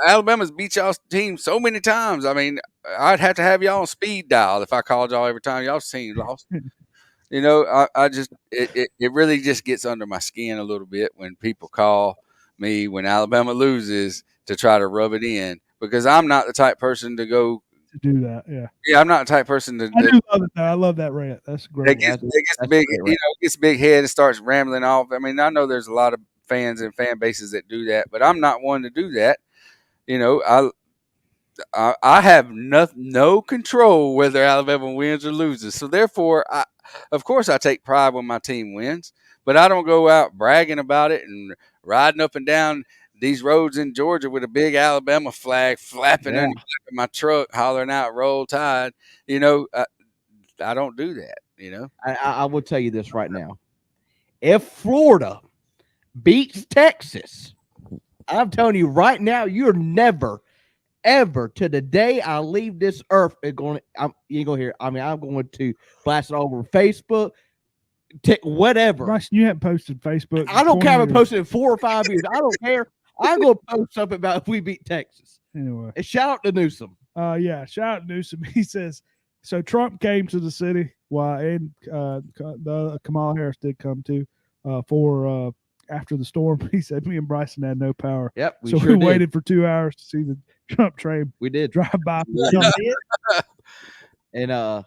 Alabama's beat y'all's team so many times. I mean, I'd have to have y'all on speed dial if I called y'all every time y'all's team lost. I just it really just gets under my skin a little bit when people call me when Alabama loses to try to rub it in, because I'm not the type person to go to do that. Yeah. Yeah, I'm not the type person to. I do love it though. I love that rant. That's great. Gets big, gets big head and starts rambling off. I mean, I know there's a lot of fans and fan bases that do that, but I'm not one to do that. I have no control whether Alabama wins or loses. So therefore, of course, I take pride when my team wins, but I don't go out bragging about it and riding up and down these roads in Georgia with a big Alabama flag flapping in the back of my truck, hollering out "Roll Tide." I don't do that. I will tell you this right now: if Florida beats Texas, I'm telling you right now, you're never, ever to the day I leave this earth, you ain't gonna hear. I'm going to blast it all over Facebook, whatever. Bryson, you haven't posted Facebook. I don't care if I posted in 4 or 5 years. I don't care. I'm gonna post something about if we beat Texas. Anyway, and shout out to Newsom. Shout out to Newsom. He says so. Trump came to the city. And Kamala Harris did come too for after the storm. He said me and Bryson had no power. Yep, we waited for 2 hours to see the Trump train. We did drive by. And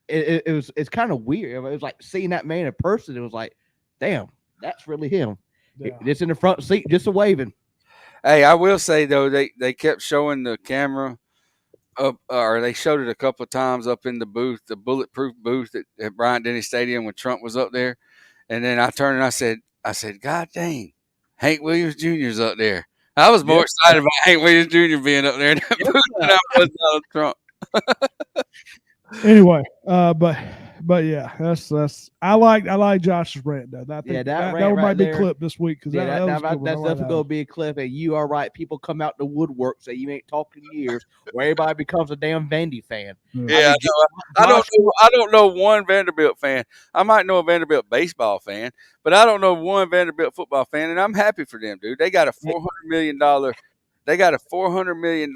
it's kind of weird. It was like seeing that man in person. It was like, damn, that's really him. Yeah. Just in the front seat, just a waving. Hey, I will say though, they kept showing the camera up, or they showed it a couple of times up in the booth, the bulletproof booth at Bryant-Denny Stadium when Trump was up there. And then I turned and I said, God dang, Hank Williams Jr.'s up there. I was more excited about Hank Williams Jr. being up there than I was Donald Trump. Anyway, but yeah, that's I like Josh's rant though. That might be clip this week because that's definitely gonna be a clip. And you are right. People come out the woodwork, say you ain't talking years, where everybody becomes a damn Vandy fan. Yeah, I don't know one Vanderbilt fan. I might know a Vanderbilt baseball fan, but I don't know one Vanderbilt football fan, and I'm happy for them, dude. They got a $400 million. They got a $400 million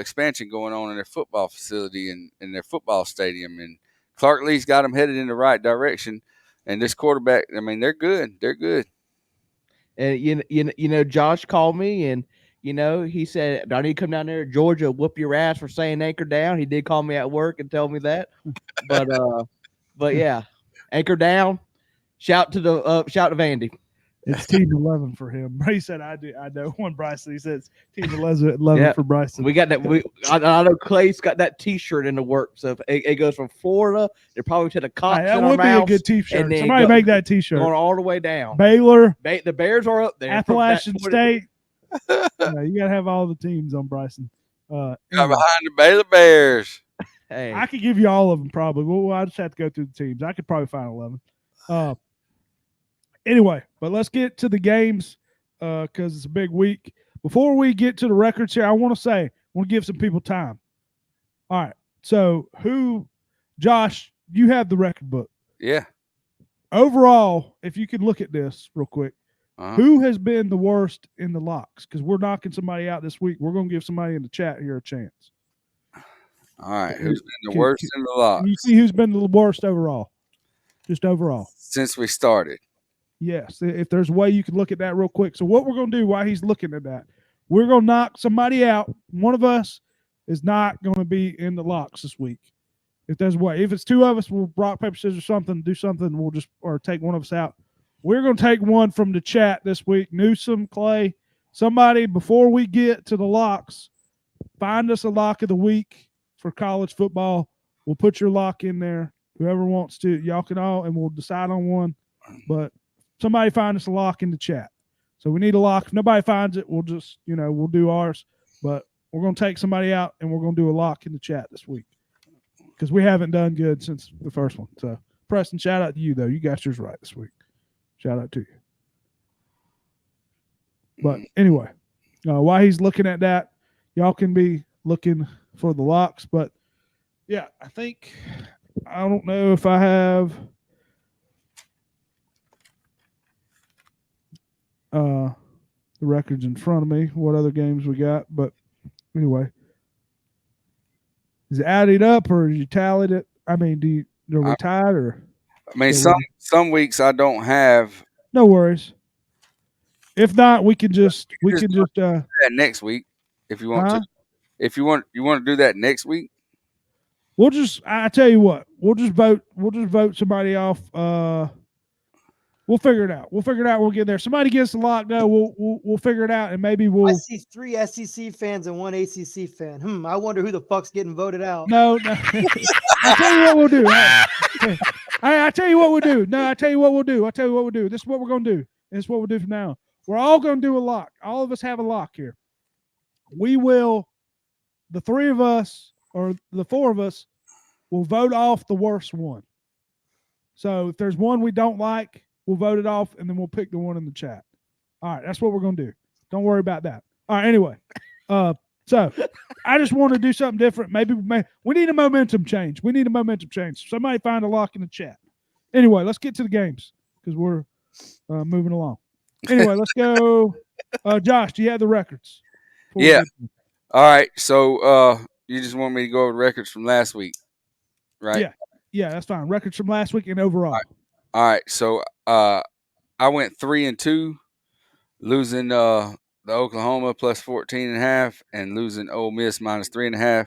expansion going on in their football facility and in their football stadium, and Clark Lee's got them headed in the right direction. And this quarterback, I mean, they're good. They're good. And Josh called me, and he said, "Do I need to come down there to Georgia, whoop your ass for saying anchor down?" He did call me at work and tell me that, but yeah, anchor down. Shout to Vandy. It's team 11 for him. He said, I know one Bryson. He says team 11 for Bryson. We got that. I know Clay's got that T-shirt in the works. So it goes from Florida. They're probably to the Cox. That would be a good T-shirt. Somebody make that T-shirt. Going all the way down. Baylor. The Bears are up there. Appalachian State. You got to have all the teams on Bryson. Anyway. Behind the Baylor Bears. Hey. I could give you all of them probably. Well, I just have to go through the teams. I could probably find 11. Anyway, but let's get to the games. because it's a big week. Before we get to the records here, I want to give some people time. All right. So Josh, you have the record book. Yeah. Overall, if you could look at this real quick, Uh-huh. who has been the worst in the locks? Because we're knocking somebody out this week. We're going to give somebody in the chat here a chance. All right. Who's been the worst in the locks? Can you see who's been the worst overall? Just overall. Since we started. Yes. If there's a way you can look at that real quick. So what we're going to do while he's looking at that, we're going to knock somebody out. One of us is not going to be in the locks this week. If there's a way. If it's two of us, we'll rock, paper, scissors, something, do something. We'll just, or take one of us out. We're going to take one from the chat this week. Newsom, Clay, somebody, before we get to the locks, find us a lock of the week for college football. We'll put your lock in there. Whoever wants to, y'all can all, and we'll decide on one. But somebody find us a lock in the chat. So we need a lock. If nobody finds it, we'll just, we'll do ours. But we're going to take somebody out, and we're going to do a lock in the chat this week because we haven't done good since the first one. So, Preston, shout out to you, though. You got yours right this week. Shout out to you. But anyway, while he's looking at that, y'all can be looking for the locks. But, yeah, I don't know if I have the records in front of me, what other games we got. But anyway, is it added up or you tallied it? I mean, are we tied or? I mean, some weeks I don't have. No worries. If not, we can just that next week if you want to. If you want to do that next week. I tell you what, we'll just vote somebody off. We'll figure it out. We'll get there. Somebody gets the lock. No, we'll figure it out, and maybe we'll. I see 3 SEC fans and 1 ACC fan. I wonder who the fuck's getting voted out. No. I tell you what we'll do. I tell you what we'll do. No, I tell you what we'll do. This is what we're gonna do. This is what we'll do from now on. We're all gonna do a lock. All of us have a lock here. We will. The 3 of us or the 4 of us will vote off the worst one. So if there's one we don't like, we'll vote it off, and then we'll pick the one in the chat. All right, that's what we're going to do. Don't worry about that. All right, anyway. So I just want to do something different. Maybe we need a momentum change. Somebody find a lock in the chat. Anyway, let's get to the games because we're moving along. Anyway, let's go. Josh, do you have the records? Yeah. All right. So you just want me to go over the records from last week, right? Yeah, that's fine. Records from last week and overall. All right. So I went 3-2, losing the Oklahoma plus 14.5 and losing Ole Miss minus 3.5.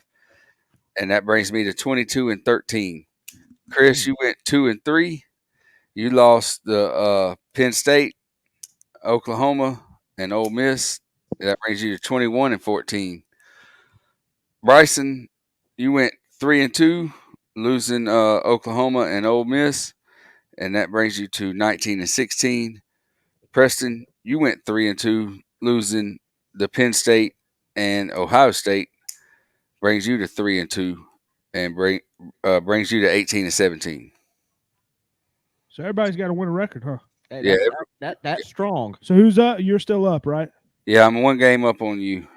And that brings me to 22-13. Chris, you went 2-3. You lost the Penn State, Oklahoma, and Ole Miss. That brings you to 21-14. Bryson, you went 3-2, losing Oklahoma and Ole Miss, and that brings you to 19-16. Preston, you went 3-2, losing the Penn State and Ohio State, brings you to 3-2, and brings you to 18-17. So everybody's got to win a record, huh? Hey, that's strong. So who's up? You're still up, right? Yeah, I'm 1 game up on you.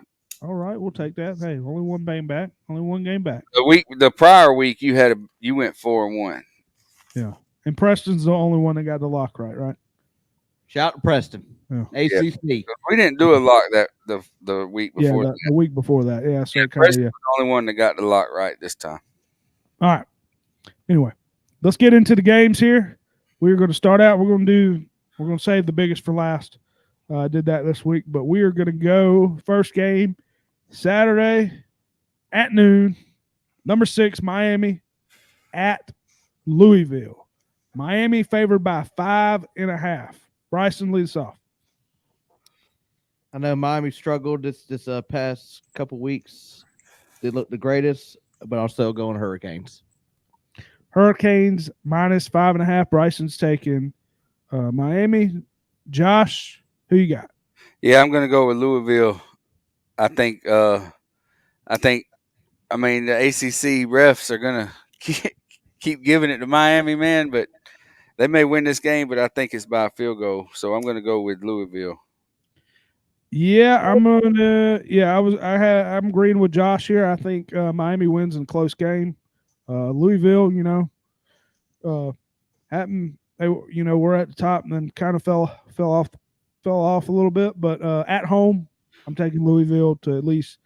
All right, we'll take that. Hey, only one game back. The prior week you went 4-1. Yeah, and Preston's the only one that got the lock right. Shout out to Preston. Yeah. ACC. We didn't do a lock the week before. Yeah, the week before that. Yeah, so Preston was the only one that got the lock right this time. All right. Anyway, let's get into the games here. We're going to start out. We're going to save the biggest for last. I did that this week, but we are going to go first game Saturday at noon. Number 6, Miami at Louisville. Miami favored by 5.5. Bryson, lead us off. I know Miami struggled this past couple weeks. They look the greatest, but I'm still going Hurricanes. Hurricanes minus 5.5. Bryson's taking Miami. Josh, who you got? Yeah, I'm going to go with Louisville. I think the ACC refs are going to keep giving it to Miami, man, but they may win this game, but I think it's by a field goal. So I'm going to go with Louisville. Yeah, I'm agreeing with Josh here. I think Miami wins in a close game. Louisville, happened they were at the top and then kind of fell off a little bit, but at home, I'm taking Louisville to at least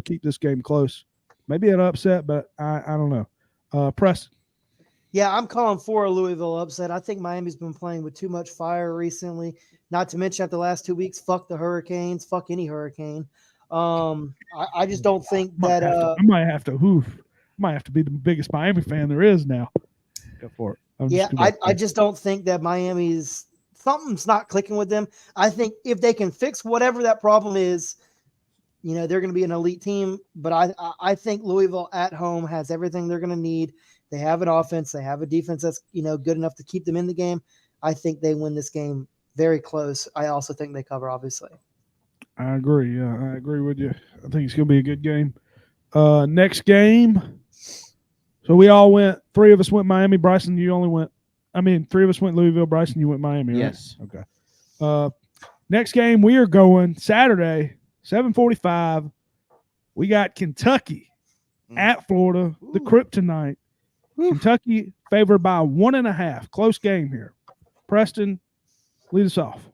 keep this game close. Maybe an upset, but I don't know. Preston. Yeah, I'm calling for a Louisville upset. I think Miami's been playing with too much fire recently. Not to mention, after the last 2 weeks, fuck the Hurricanes, fuck any hurricane. I just don't think that. I might have to be the biggest Miami fan there is now. Go for it. I just don't think that Miami's something's not clicking with them. I think if they can fix whatever that problem is, they're going to be an elite team. But I think Louisville at home has everything they're going to need. They have an offense. They have a defense that's good enough to keep them in the game. I think they win this game very close. I also think they cover, obviously. I agree. Yeah, I agree with you. I think it's going to be a good game. Next game. So we all went. 3 of us went Miami. Bryson, you only went. 3 of us went Louisville. Bryson, you went Miami, right? Yes. Okay. Next game, we are going Saturday, 7:45. We got Kentucky at Florida, the Kryptonite. Kentucky favored by 1.5. Close game here. Preston, lead us off.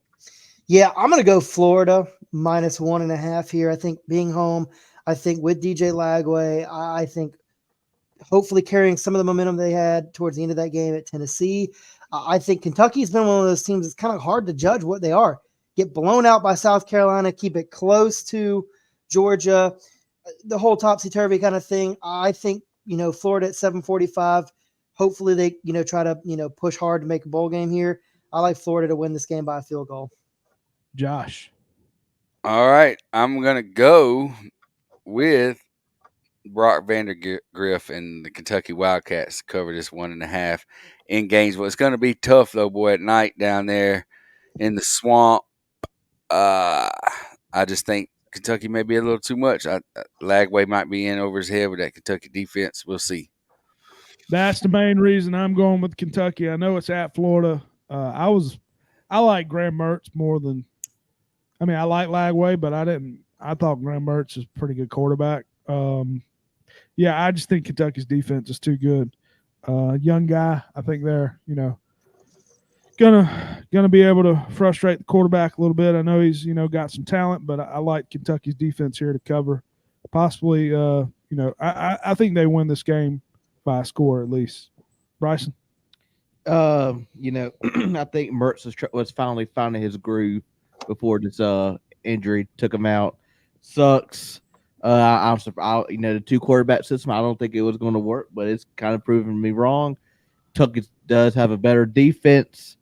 Yeah, I'm going to go Florida minus 1.5 here. I think being home, I think with DJ Lagway, I think hopefully carrying some of the momentum they had towards the end of that game at Tennessee. I think Kentucky's been one of those teams that's kind of hard to judge what they are. Get blown out by South Carolina, keep it close to Georgia, the whole topsy-turvy kind of thing. I think, Florida at 7:45, hopefully they, try to, push hard to make a bowl game here. I like Florida to win this game by a field goal. Josh. All right. I'm going to go with Brock Vandergriff and the Kentucky Wildcats to cover this 1.5 in Gainesville. It's going to be tough, though, boy, at night down there in the swamp. I just think Kentucky may be a little too much. Lagway might be in over his head with that Kentucky defense. We'll see. That's the main reason I'm going with Kentucky. I know it's at Florida. I like Graham Mertz more than – I like Lagway, but I thought Graham Mertz is a pretty good quarterback. Yeah, I just think Kentucky's defense is too good. Young guy, I think they're, gonna be able to frustrate the quarterback a little bit. I know he's, got some talent, but I like Kentucky's defense here to cover. Possibly, I think they win this game by a score at least. Bryson? I think Mertz was finally finding his groove before this injury took him out. Sucks. I'm surprised. The 2 quarterback system, I don't think it was going to work, but it's kind of proven me wrong. Kentucky does have a better defense,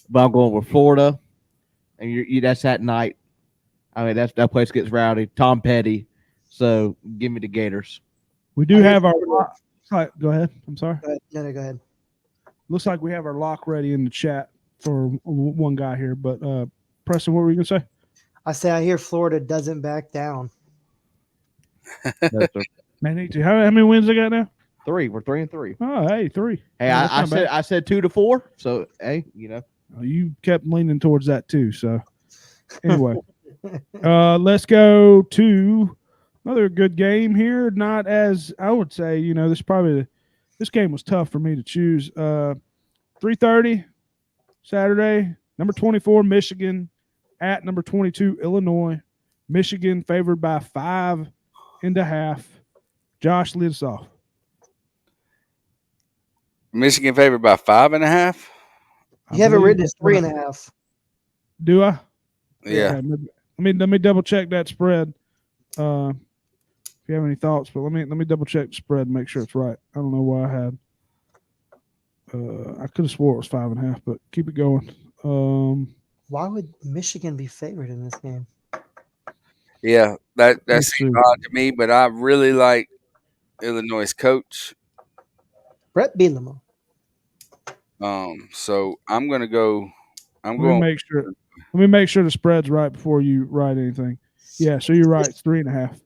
but I'm going with Florida, and that's at night. That place gets rowdy. Tom Petty, so give me the Gators. We do have our lock. Go ahead. I'm sorry. No, go ahead. Looks like we have our lock ready in the chat for one guy here, but Preston, what were you gonna say? I hear Florida doesn't back down. Man, how many wins they got now? 3. We're 3-3. Oh, hey, 3. Hey, I said 2-4. So hey, you kept leaning towards that too. So anyway, let's go to another good game here. Not as I would say, this game was tough for me to choose. 3:30 Saturday. Number 24 Michigan at number 22 Illinois. Michigan favored by 5.5. Josh, lead us off. Michigan favored by 5.5. You have it written as 3.5. Do I? Yeah. Okay, let me double check that spread. If you have any thoughts, but let me double check the spread and make sure it's right. I don't know why I had. I could have swore it was 5.5, but keep it going. Why would Michigan be favored in this game? Yeah, that seems odd to me, but I really like Illinois' coach. Brett Bielema. So I'm gonna go. Let me make sure the spread's right before you write anything. Yeah, so you're right. It's 3.5.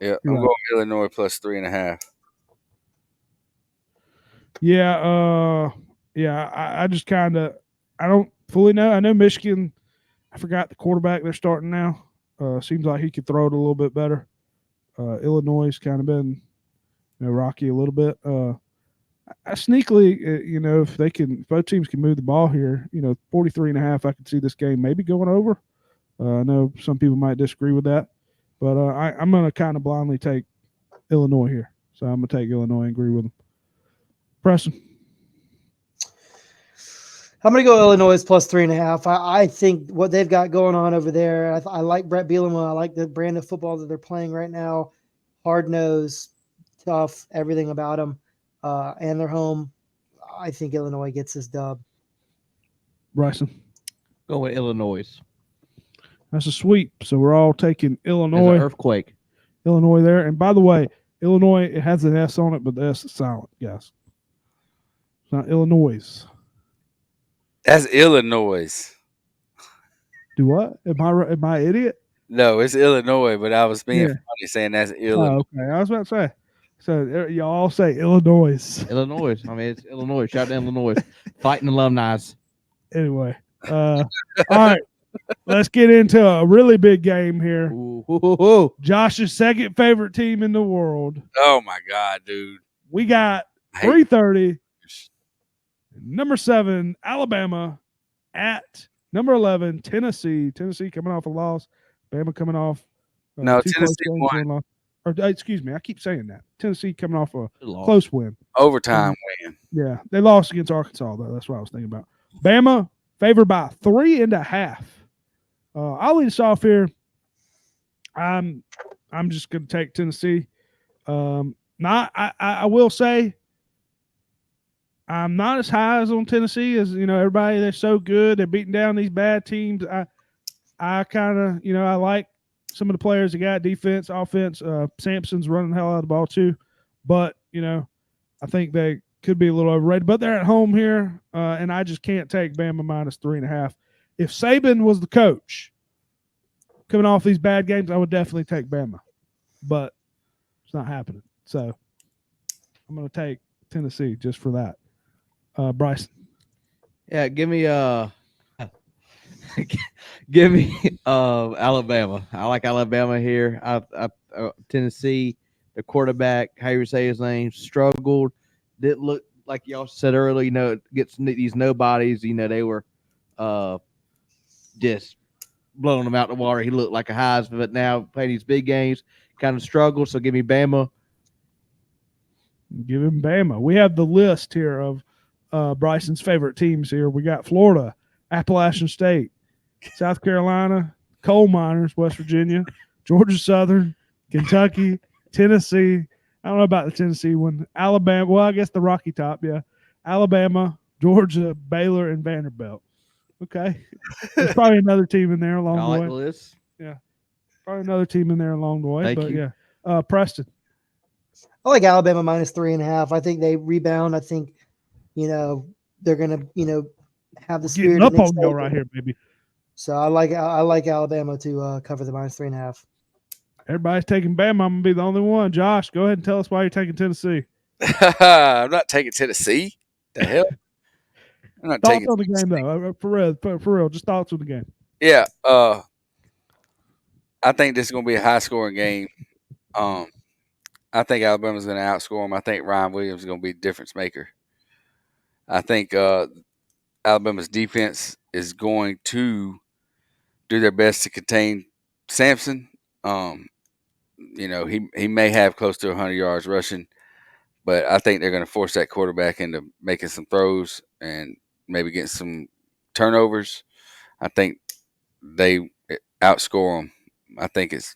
Yeah, I'm going Illinois plus 3.5. Yeah, I just kind of I don't fully know. I know Michigan. I forgot the quarterback they're starting now. Seems like he could throw it a little bit better. Illinois has kind of been rocky a little bit. I sneakily, if both teams can move the ball here, 43.5, I could see this game maybe going over. I know some people might disagree with that, but I'm going to kind of blindly take Illinois here. So I'm going to take Illinois and agree with them. Preston. I'm going to go Illinois plus 3.5. I think what they've got going on over there, I like Brett Bielema. I like the brand of football that they're playing right now. Hard-nosed, tough, everything about them. And they're home. I think Illinois gets this dub. Bryson. Go with Illinois. That's a sweep. So we're all taking Illinois. There's an earthquake. Illinois there. And by the way, Illinois, it has an S on it, but the S is silent, guys. It's not Illinois. That's Illinois. Do what? Am I an idiot? No, it's Illinois, but I was being funny saying that's Illinois. Oh, okay. I was about to say. So y'all all say Illinois. Illinois. I mean, it's Illinois. Shout out to Illinois. Fighting alumni. Anyway. All right. Let's get into a really big game here. Ooh. Josh's second favorite team in the world. Oh, my God, dude. We got 3:30. Number 7, Alabama at number 11, Tennessee. Tennessee coming off a loss. Bama coming off. No, Tennessee won. Or excuse me, I keep saying that. Tennessee coming off a close win. Overtime win. Yeah, they lost against Arkansas, though. That's what I was thinking about. Bama favored by 3.5. I'll lead us off here. I'm just going to take Tennessee. I will say I'm not as high as on Tennessee as everybody. They're so good. They're beating down these bad teams. I kind of I like some of the players they got, defense, offense. Sampson's running the hell out of the ball too, but I think they could be a little overrated. But they're at home here, and I just can't take Bama minus 3.5. If Saban was the coach coming off these bad games, I would definitely take Bama, but it's not happening. So I'm going to take Tennessee just for that. Bryson. Yeah, give me Alabama. I like Alabama here. Tennessee, the quarterback, how you say his name, struggled. Didn't look like y'all said earlier. Gets these nobodies. They were just blowing him out the water. He looked like a Heisman, but now playing these big games, kind of struggled. So give me Bama. Give him Bama. We have the list here of Bryson's favorite teams here. We got Florida, Appalachian State, South Carolina, Coal Miners, West Virginia, Georgia Southern, Kentucky, Tennessee. I don't know about the Tennessee one. Alabama. Well, I guess the Rocky Top, yeah. Alabama, Georgia, Baylor, and Vanderbilt. Okay. There's probably another team in there along the way. The list. Yeah. Probably another team in there along the way. Thank you. Yeah. Preston. I like Alabama minus 3.5. I think they rebound. I think, they're going to, have the spirit. Getting up on y'all right here, baby. So I like Alabama to cover the minus 3.5. Everybody's taking Bama. I'm going to be the only one. Josh, go ahead and tell us why you're taking Tennessee. I'm not taking Tennessee. The hell? I'm not thoughts on the game, though. For real, just thoughts on the game. Yeah. I think this is going to be a high-scoring game. I think Alabama's going to outscore them. I think Ryan Williams is going to be a difference maker. I think Alabama's defense is going to do their best to contain Sampson. He may have close to 100 yards rushing, but I think they're going to force that quarterback into making some throws and maybe getting some turnovers. I think they outscore them. I think it's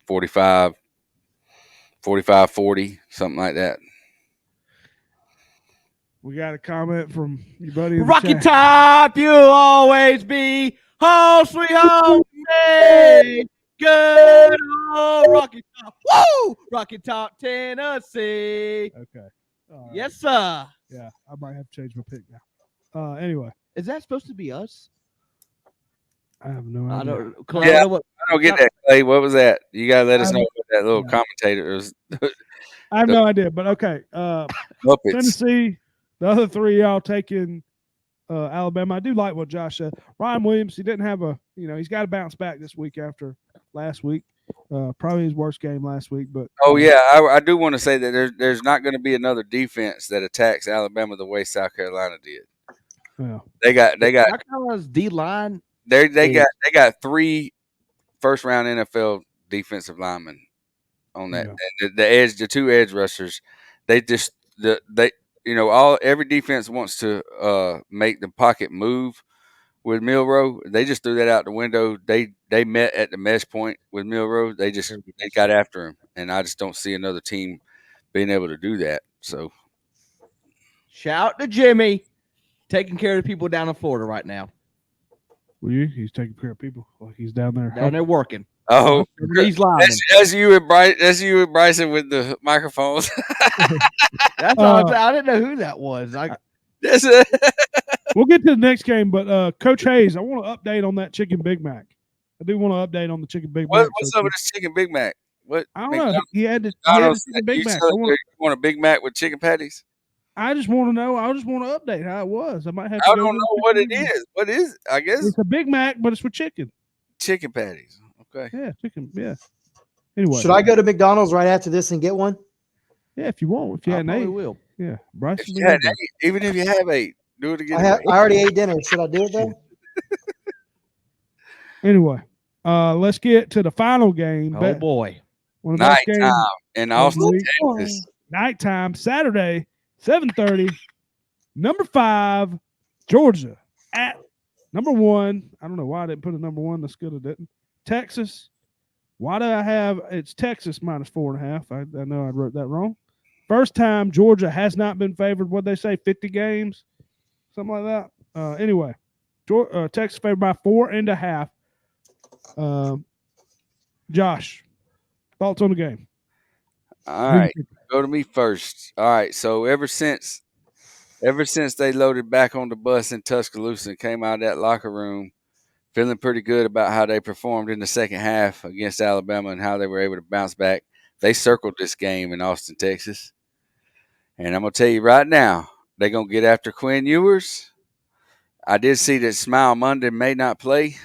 45, 40, something like that. We got a comment from your buddy. Rocky Top, you'll always be home, sweet home. Hey, good old Rocky Top. Woo! Rocky Top, Tennessee. Okay. Yes, sir. Yeah, I might have to change my pick now. Anyway. Is that supposed to be us? I have no idea. I don't get that, Clay. What was that? You got to let us know what that little commentator is. I have no idea, but okay. Tennessee, the other three y'all taking Alabama. I do like what Josh said. Ryan Williams, he didn't have a he's got to bounce back this week after last week. Probably his worst game last week, but Oh yeah, I do want to say that there's not going to be another defense that attacks Alabama the way South Carolina did. yeah. They got South Carolina's D line. they got 3 first-round NFL defensive linemen on that. Yeah. And the 2 edge rushers, they just every defense wants to make the pocket move with Milroe. They just threw that out the window. They met at the mesh point with Milroe. They got after him, and I just don't see another team being able to do that. So Shout to Jimmy, taking care of the people down in Florida right now. Will you? He's taking care of people like he's down there. Down there working. oh, These linemen. that's you and Bryson with the microphones. That's all. I didn't know who that was. That's it. We'll get to the next game, but Coach Hayes, I want to update on that chicken Big Mac. I do want to update on the chicken Big Mac. What's up with this chicken Big Mac? What? I don't know. He had the chicken Big Mac. You want a Big Mac with chicken patties? I just want to know. I just want to update how it was. I might have. I don't know what it is. What is it? I guess it's a Big Mac, but it's with chicken. Chicken patties. Okay. Yeah, chicken. Yeah. Anyway, Should I go to McDonald's right after this and get one? Yeah, if you want. If you hadn't ate, will. Yeah, Bryce. Even if you have 8, do it again. I already ate dinner. Should I do it then? Anyway, let's get to the final game. Oh boy, one of the best games Nighttime in Austin, Texas. Nighttime, Saturday, 7:30. Number 5, Georgia at number 1. I don't know why I didn't put a number 1. That's good. I didn't. Texas. Why do I have it's Texas minus 4.5? I know I wrote that wrong. First time Georgia has not been favored. What'd they say? 50 games, something like that. Anyway, Texas favored by 4.5. Josh, thoughts on the game? All right, go to me first. All right, so ever since they loaded back on the bus in Tuscaloosa and came out of that locker room feeling pretty good about how they performed in the second half against Alabama and how they were able to bounce back, they circled this game in Austin, Texas. And I'm going to tell you right now, they're going to get after Quinn Ewers. I did see that Smile Monday may not play.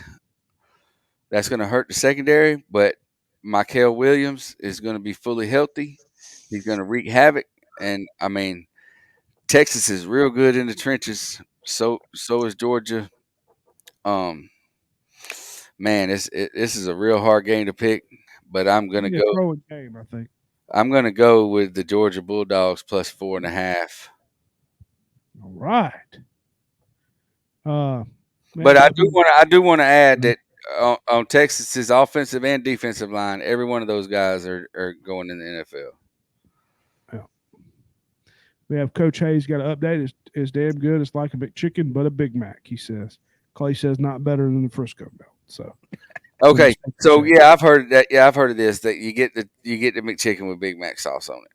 That's going to hurt the secondary, but Michael Williams is going to be fully healthy. He's going to wreak havoc. And, I mean, Texas is real good in the trenches. So is Georgia. Man, this is a real hard game to pick, but I'm going to go. Throwing game, I think. I'm going to go with the Georgia Bulldogs plus 4.5. All right. But I do want to add that on Texas's offensive and defensive line, every one of those guys are going in the NFL. Yeah. We have Coach Hayes got an update. It's damn good. It's like a McChicken, but a Big Mac, he says. Clay says not better than the Frisco Belt. So okay. So yeah, I've heard that. Yeah, I've heard of this, that you get the McChicken with Big Mac sauce on it.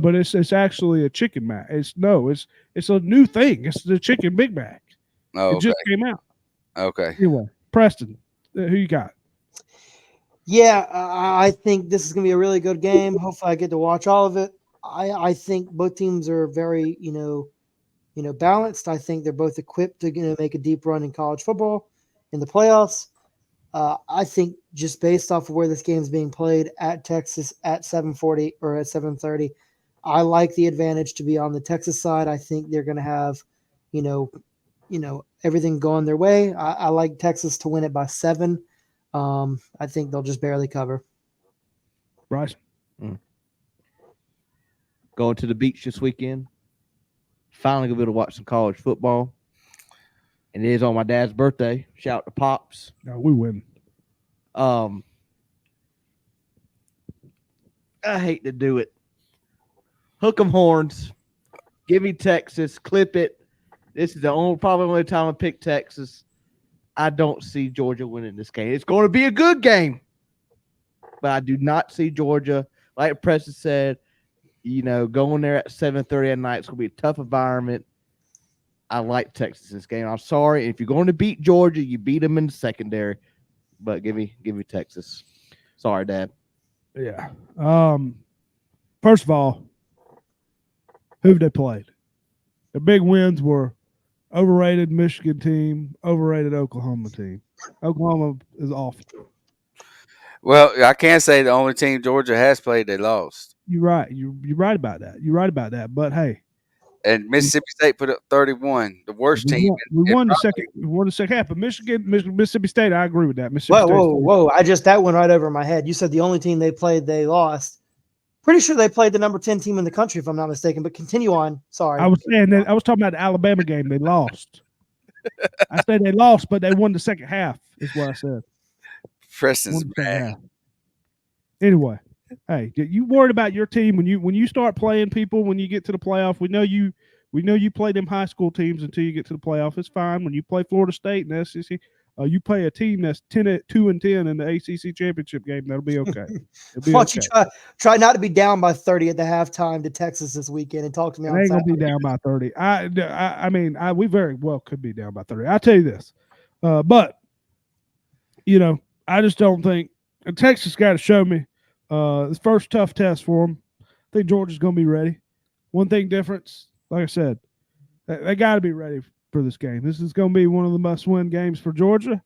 But it's actually a chicken mac. It's a new thing. It's the chicken Big Mac. Oh, It just came out. Okay. Anyway, Preston, who you got? Yeah, I think this is going to be a really good game. Hopefully I get to watch all of it. I think both teams are very, balanced. I think they're both equipped to make a deep run in college football in the playoffs. I think just based off of where this game is being played at Texas at 7:40 or at 7:30, I like the advantage to be on the Texas side. I think they're going to have, everything going their way. I like Texas to win it by 7. I think they'll just barely cover. Bryce? Going to the beach this weekend. Finally gonna be able to watch some college football. And it is on my dad's birthday. Shout out to Pops. No, we win. I hate to do it. Hook 'em horns. Give me Texas. Clip it. This is probably only time I pick Texas. I don't see Georgia winning this game. It's going to be a good game. But I do not see Georgia, like Preston said, going there at 7:30 at night. It's going to be a tough environment. I like Texas this game. I'm sorry. If you're going to beat Georgia, you beat them in the secondary. But give me Texas. Sorry, Dad. Yeah. First of all, who've they played? The big wins were overrated Michigan team, overrated Oklahoma team. Oklahoma is awful. Well, I can't say the only team Georgia has played they lost. You're right. You're right about that. You're right about that. But hey, And Mississippi State put up 31, the worst team. we in won the probably- second. We won the second half. But Mississippi State, I agree with that. Mississippi Whoa, State. whoa! That went right over my head. You said the only team they played they lost. Pretty sure they played the number 10 team in the country, if I'm not mistaken. But continue on. Sorry. I was saying that I was talking about the Alabama game. They lost. I said they lost, but they won the second half. Is what I said. Preston's Won the second bad. half. Anyway, hey, you worried about your team when you start playing people when you get to the playoff? We know you play them high school teams until you get to the playoff. It's fine when you play Florida State and SEC. You play a team that's 2-10 in the ACC championship game. That'll be okay. It'll be Why don't okay. you try not to be down by 30 at the halftime to Texas this weekend and talk to me It on ain't gonna Saturday. be down by 30. I mean, we very well could be down by 30. I'll tell you this, but I just don't think Texas got to show me the first tough test for them. I think Georgia's gonna be ready. One thing difference, like I said, they got to be ready for this game. This is going to be one of the must-win games for Georgia.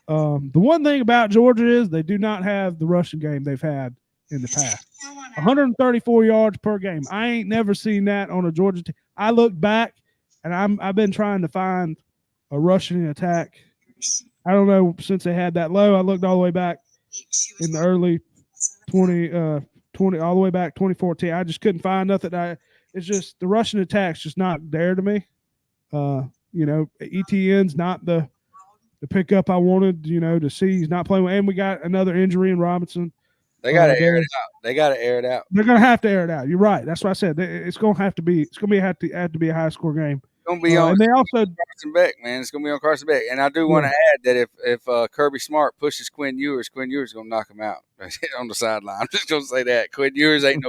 The one thing about Georgia is they do not have the rushing game they've had in the past. 134 yards per game. I ain't never seen that on a Georgia team. I look back, and I've been trying to find a rushing attack. I don't know since they had that low. I looked all the way back in the early 20 all the way back 2014. I just couldn't find nothing. It's just the rushing attack's just not there to me. ETN's not the pickup I wanted, to see. He's not playing. And we got another injury in Robinson. They got to air it out. They got to air it out. They're going to have to air it out. You're right. That's what I said. It's going to have to be. It's going to have to be a high score game. It's going to be on. And they also Carson Beck, man. It's going to be on Carson Beck. And I do want to add that if Kirby Smart pushes Quinn Ewers going to knock him out on the sideline. I'm just going to say that Quinn Ewers ain't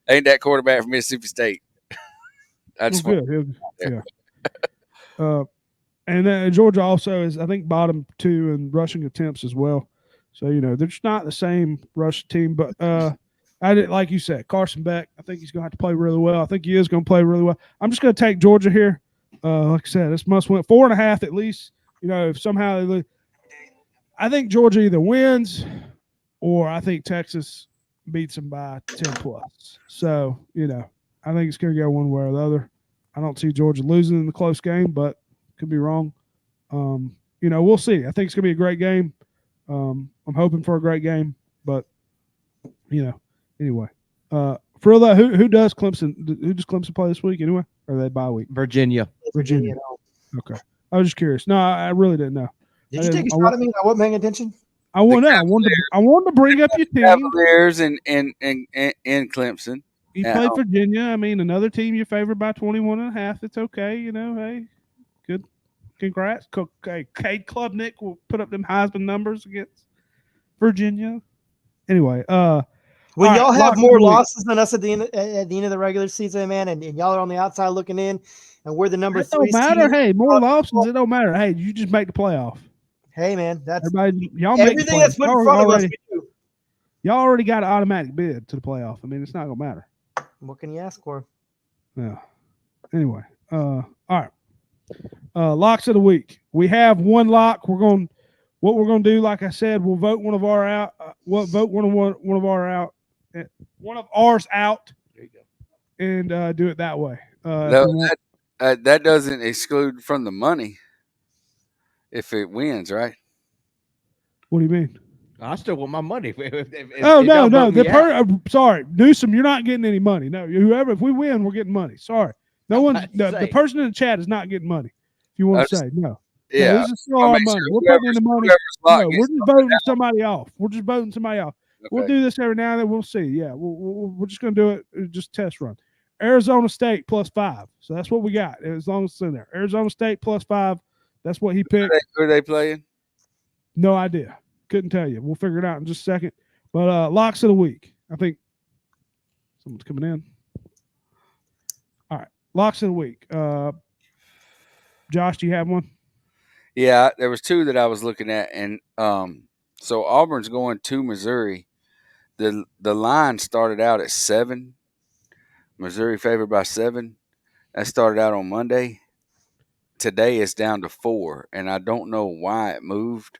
that quarterback from Mississippi State. I just want and Georgia also is, I think, bottom 2 in rushing attempts as well. So, they're just not the same rush team. But I did, like you said, Carson Beck, I think he's going to have to play really well. I think he is going to play really well. I'm just going to take Georgia here. Like I said, this must win 4.5 at least. If somehow they lose. I think Georgia either wins or I think Texas beats them by 10 plus. So, I think it's going to go one way or the other. I don't see Georgia losing in the close game, but could be wrong. We'll see. I think it's going to be a great game. I'm hoping for a great game, but anyway. For that, who does Clemson? Who does Clemson play this week anyway? Or are they bye week? Virginia. Okay. I was just curious. No, I really didn't know. Did you take a shot at me? I wasn't paying attention. I wanted to bring up your team. Cavaliers in Clemson. You played Virginia. I mean, another team you're favored by 21.5. It's okay. Hey, good. Congrats. Cade Klubnik will put up them Heisman numbers against Virginia. Anyway, when y'all have more losses than us at the end of the regular season, man, and y'all are on the outside looking in, and we're the number 3 team. It don't matter. Hey, more losses. It don't matter. Hey, you just make the playoff. Hey, man, that's y'all everything that's put in front of us. Y'all already got an automatic bid to the playoff. I mean, it's not gonna matter. What can you ask for? Yeah. Anyway, all right. Locks of the week. We have one lock. What we're gonna do, like I said, we'll vote one of our out. Vote one of ours out. There you go. And do it that way. That doesn't exclude from the money if it wins, right? What do you mean? I still want my money. No. Sorry, Newsom, you're not getting any money. No, if we win, we're getting money. Sorry, no one. The person in the chat is not getting money. If you want to say no, yeah, this is still our money. We're putting in the money. No, we're just voting somebody off. Okay. We'll do this every now and then. We'll see. Yeah, we're just gonna do it. Just test run. Arizona State +5. So that's what we got. As long as it's in there. Arizona State +5. That's what he picked. Who are they playing? No idea. Couldn't tell you. We'll figure it out in just a second. But locks of the week. I think someone's coming in. All right. Locks of the week. Josh, do you have one? Yeah, there was 2 that I was looking at. And so Auburn's going to Missouri. The line started out at 7. Missouri favored by 7. That started out on Monday. today it's down to 4, and I don't know why it moved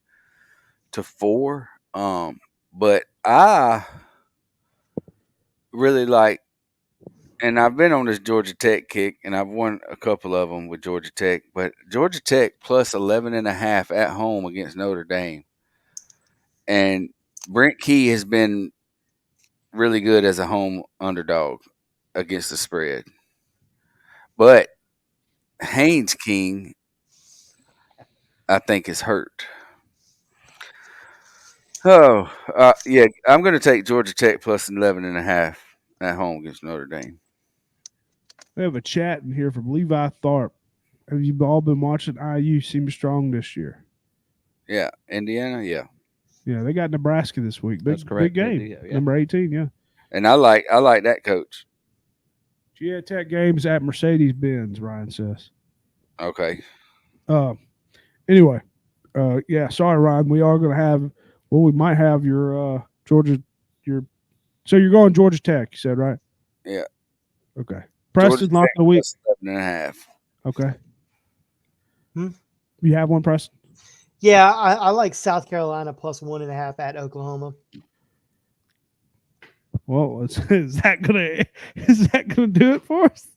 to 4. But I really like, and I've been on this Georgia Tech kick, and I've won a couple of them with Georgia Tech. But Georgia Tech plus 11.5 at home against Notre Dame, and Brent Key has been really good as a home underdog against the spread. But Haynes King, I think, is hurt. Oh, yeah, I'm going to take Georgia Tech plus 11.5 at home against Notre Dame. We have a chat in here from Levi Tharp. Have you all been watching IU seem strong this year? Yeah, Indiana, yeah. Yeah, they got Nebraska this week. That's correct. Big game. Yeah. Number 18, yeah. And I like that coach. GA Tech games at Mercedes-Benz, Ryan says. Okay. Anyway, yeah, sorry, Ryan. We are going to have, well, we might have your Georgia, so you're going Georgia Tech, you said, right? Yeah. Okay. Preston, lock of the week. 11.5. Okay. You have one, Preston? Yeah, I like South Carolina plus 1.5 at Oklahoma. Well, is that gonna do it for us?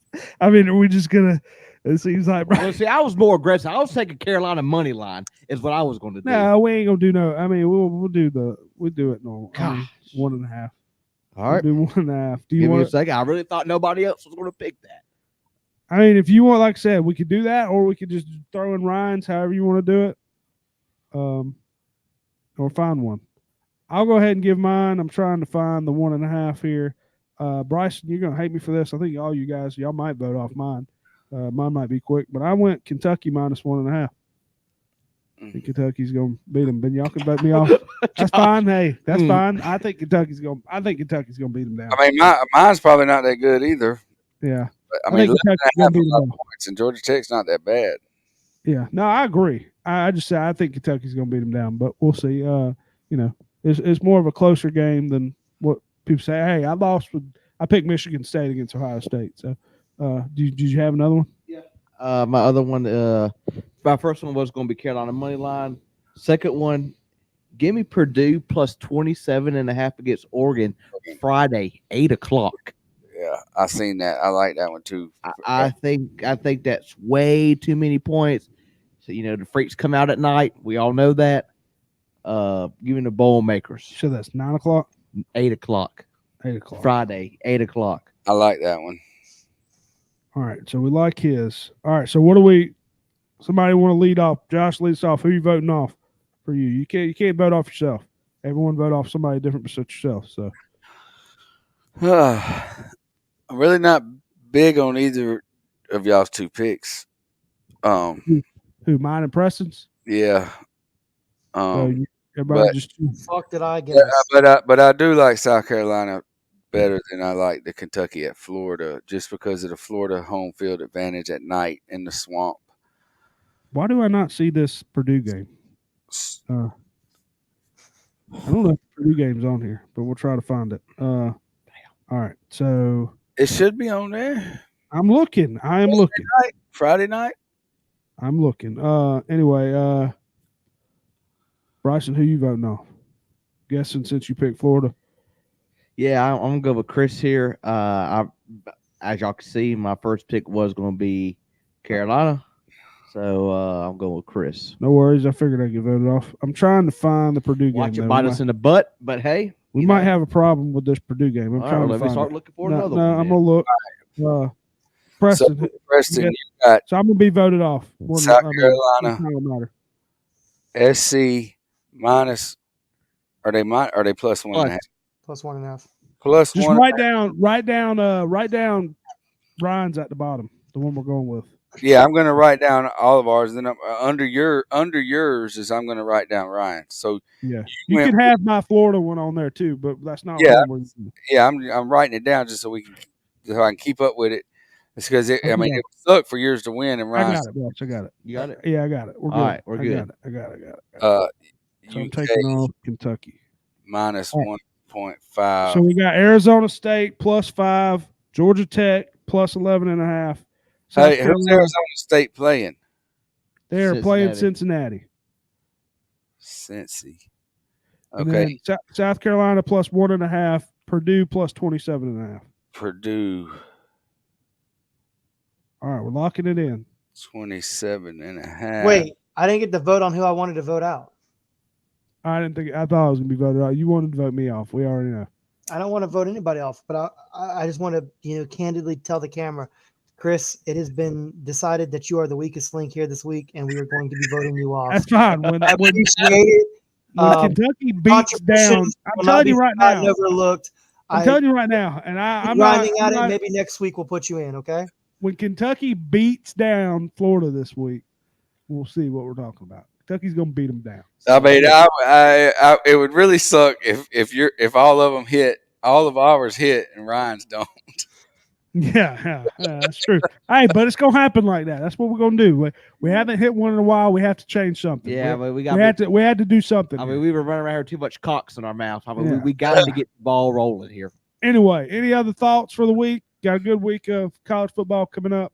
I mean, are we just gonna? It seems like. Well, see, I was more aggressive. I was taking Carolina money line is what I was going to do. No, we ain't gonna do no. I mean, we'll do it normal. I mean, Gosh. 1.5. All right. We'll do 1.5. Do you Give me a want? second. I really thought nobody else was going to pick that. I mean, if you want, like I said, we could do that, or we could just throw in Ryan's. However you want to do it. Or find one. I'll go ahead and give mine. I'm trying to find the 1.5 here. Bryson, you're gonna hate me for this. I think all you guys, y'all might vote off mine. Mine might be quick, but I went Kentucky minus 1.5. I think Kentucky's gonna beat them. But y'all can vote me off. That's fine. Hey, that's fine. I think Kentucky's gonna beat them down. I mean, mine's probably not that good either. Yeah. But, I think mean, Kentucky's gonna beat a lot them of points, and Georgia Tech's not that bad. Yeah. No, I agree. I just say I think Kentucky's gonna beat them down, but we'll see. You know, it's more of a closer game than what people say. Hey, I picked Michigan State against Ohio State. So, did you have another one? Yeah. My other one, my first one was going to be Carolina money line. Second one, give me Purdue plus 27.5 against Oregon Friday, 8:00. Yeah, I seen that. I like that one too. I think that's way too many points. So the freaks come out at night. We all know that. Give me the bowl makers. So that's 9:00. 8:00. 8:00. Friday, 8:00. I like that one. All right, so we like his. All right, so what do we? Somebody want to lead off? Josh leads off. Who you voting off for you? You can't vote off yourself. Everyone vote off somebody different besides yourself. So I'm really not big on either of y'all's two picks. who? Mine and Preston's. Yeah. So everybody but- just Fuck did I guess? But I do like South Carolina better than I like the Kentucky at Florida, just because of the Florida home field advantage at night in the swamp. Why do I not see this Purdue game? I don't know if the Purdue game's on here, but we'll try to find it. All right, so It should be on there. I'm looking. I am looking. Friday night. I'm looking. Anyway, Bryson, who you voting off? Guessing since you picked Florida. Yeah, I'm gonna go with Chris here. As y'all can see, my first pick was gonna be Carolina, so I'm going with Chris. No worries. I figured I'd get voted off. I'm trying to find the Purdue game. Watch it though. bite us in the butt, but hey, We might have a problem with this Purdue game. I'm all trying right, to let me find start it. looking for No, another no, one. I'm then. gonna look. Preston. So, Preston, Yeah. you got So I'm gonna be voted off. South Carolina. It's not gonna matter. SC minus. Are they plus 1.5? Plus 1.5. Plus Just one. write down Ryan's at the bottom, the one we're going with. Yeah, I'm gonna write down all of ours. Then under yours is I'm gonna write down Ryan. So Yeah, you went- can have my Florida one on there too, but that's not. Yeah. What we're, yeah, I'm writing it down just so I can keep up with it. It's because it Okay. would suck for years to win and I Ryan. got it, Bryce. I got it. You got it. Yeah, I got it. We're good. All right, we're good. I got it. Uh, So I'm UK taking off Kentucky. minus All right. 1.5. So we got Arizona State plus 5, Georgia Tech plus 11.5. Hey, who's Arizona State playing? They are playing Cincinnati. Cincy. And Okay. then South Carolina plus 1.5. Purdue plus 27.5. Purdue. All right, we're locking it in. 27.5. Wait, I didn't get to vote on who I wanted to vote out. I thought I was gonna be voted out. You wanted to vote me off. We already know. I don't want to vote anybody off, but I just want to, candidly tell the camera, Chris, it has been decided that you are the weakest link here this week, and we are going to be voting you off. That's fine. When Kentucky beats down, I'm telling you right now. Overlooked. I'm telling you right now, and I'm grinding not, at it. Maybe next week we'll put you in. Okay. When Kentucky beats down Florida this week, we'll see what we're talking about. Kentucky's gonna beat them down. I mean, it would really suck if all of them hit, all of ours hit, and Ryan's don't. Yeah, that's true. Hey, but it's gonna happen like that. That's what we're gonna do. We haven't hit one in a while. We have to change something. Yeah, but we had to do something. I mean, we were running around here with too much cocks in our mouth. I mean, we got to get the ball rolling here. Anyway, any other thoughts for the week? Got a good week of college football coming up.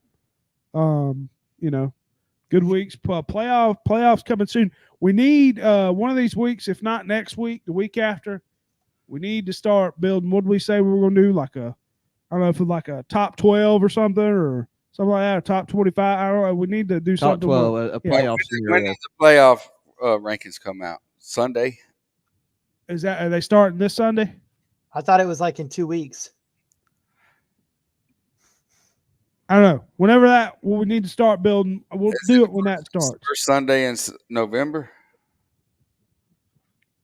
Good weeks. Playoffs coming soon. We need one of these weeks, if not next week, the week after. We need to start building. What did we say we were going to do? I don't know if it's like a top 12 or something or something like that, or top 25. I don't know. We need to do top something. Top 12, a playoff. When does the playoff rankings come out? Sunday? Are they starting this Sunday? I thought it was like in 2 weeks. I don't know. Whenever we need to start building, we'll do it when that starts. First Sunday in November?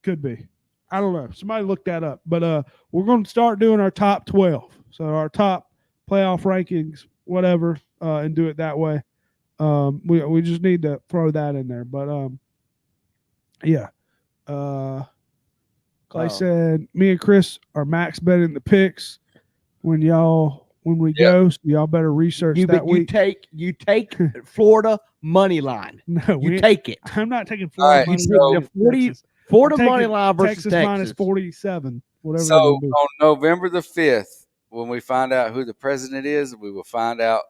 Could be. I don't know. Somebody look that up. But we're going to start doing our top 12. So our top playoff rankings, whatever, and do it that way. We just need to throw that in there. But, yeah. Clay said, me and Chris are max betting the picks when we go, so y'all better research that week. You take Florida money line. No, you take it. I'm not taking Florida money line. Florida money line versus Texas minus 47. Whatever. So on November the 5th, when we find out who the president is, we will find out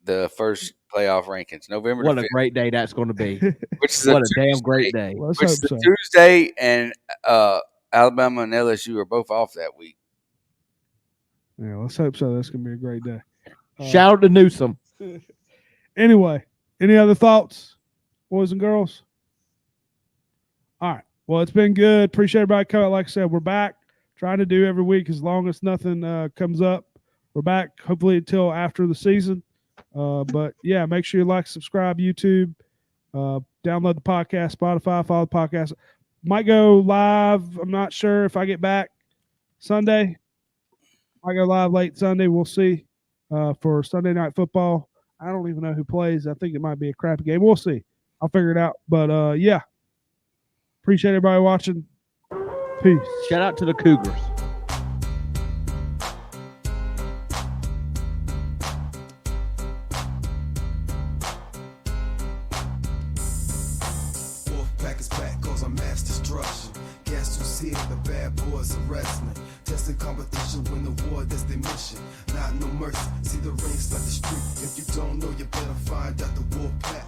the first playoff rankings. November. What the 5th. A great day that's going to be! Which is what a damn great day. Which is a Tuesday, and Alabama and LSU are both off that week. Yeah, let's hope so. That's going to be a great day. Shout out to Newsom. Anyway, any other thoughts, boys and girls? All right. Well, it's been good. Appreciate everybody coming. Like I said, we're back. Trying to do every week as long as nothing comes up. We're back hopefully until after the season. But, yeah, make sure you like, subscribe, YouTube. Download the podcast, Spotify, follow the podcast. Might go live. I'm not sure if I get back Sunday. I go live late Sunday. We'll see for Sunday Night Football. I don't even know who plays. I think it might be a crappy game. We'll see. I'll figure it out. But, yeah. Appreciate everybody watching. Peace. Shout out to the Cougars. Wolfpack is back cause I'm mass destruction. Gas to see it, the bad boys are wrestling. Testing competition, win the war, that's their mission. Not no mercy, see the rings like the street. If you don't know, you better find out the Wolfpack.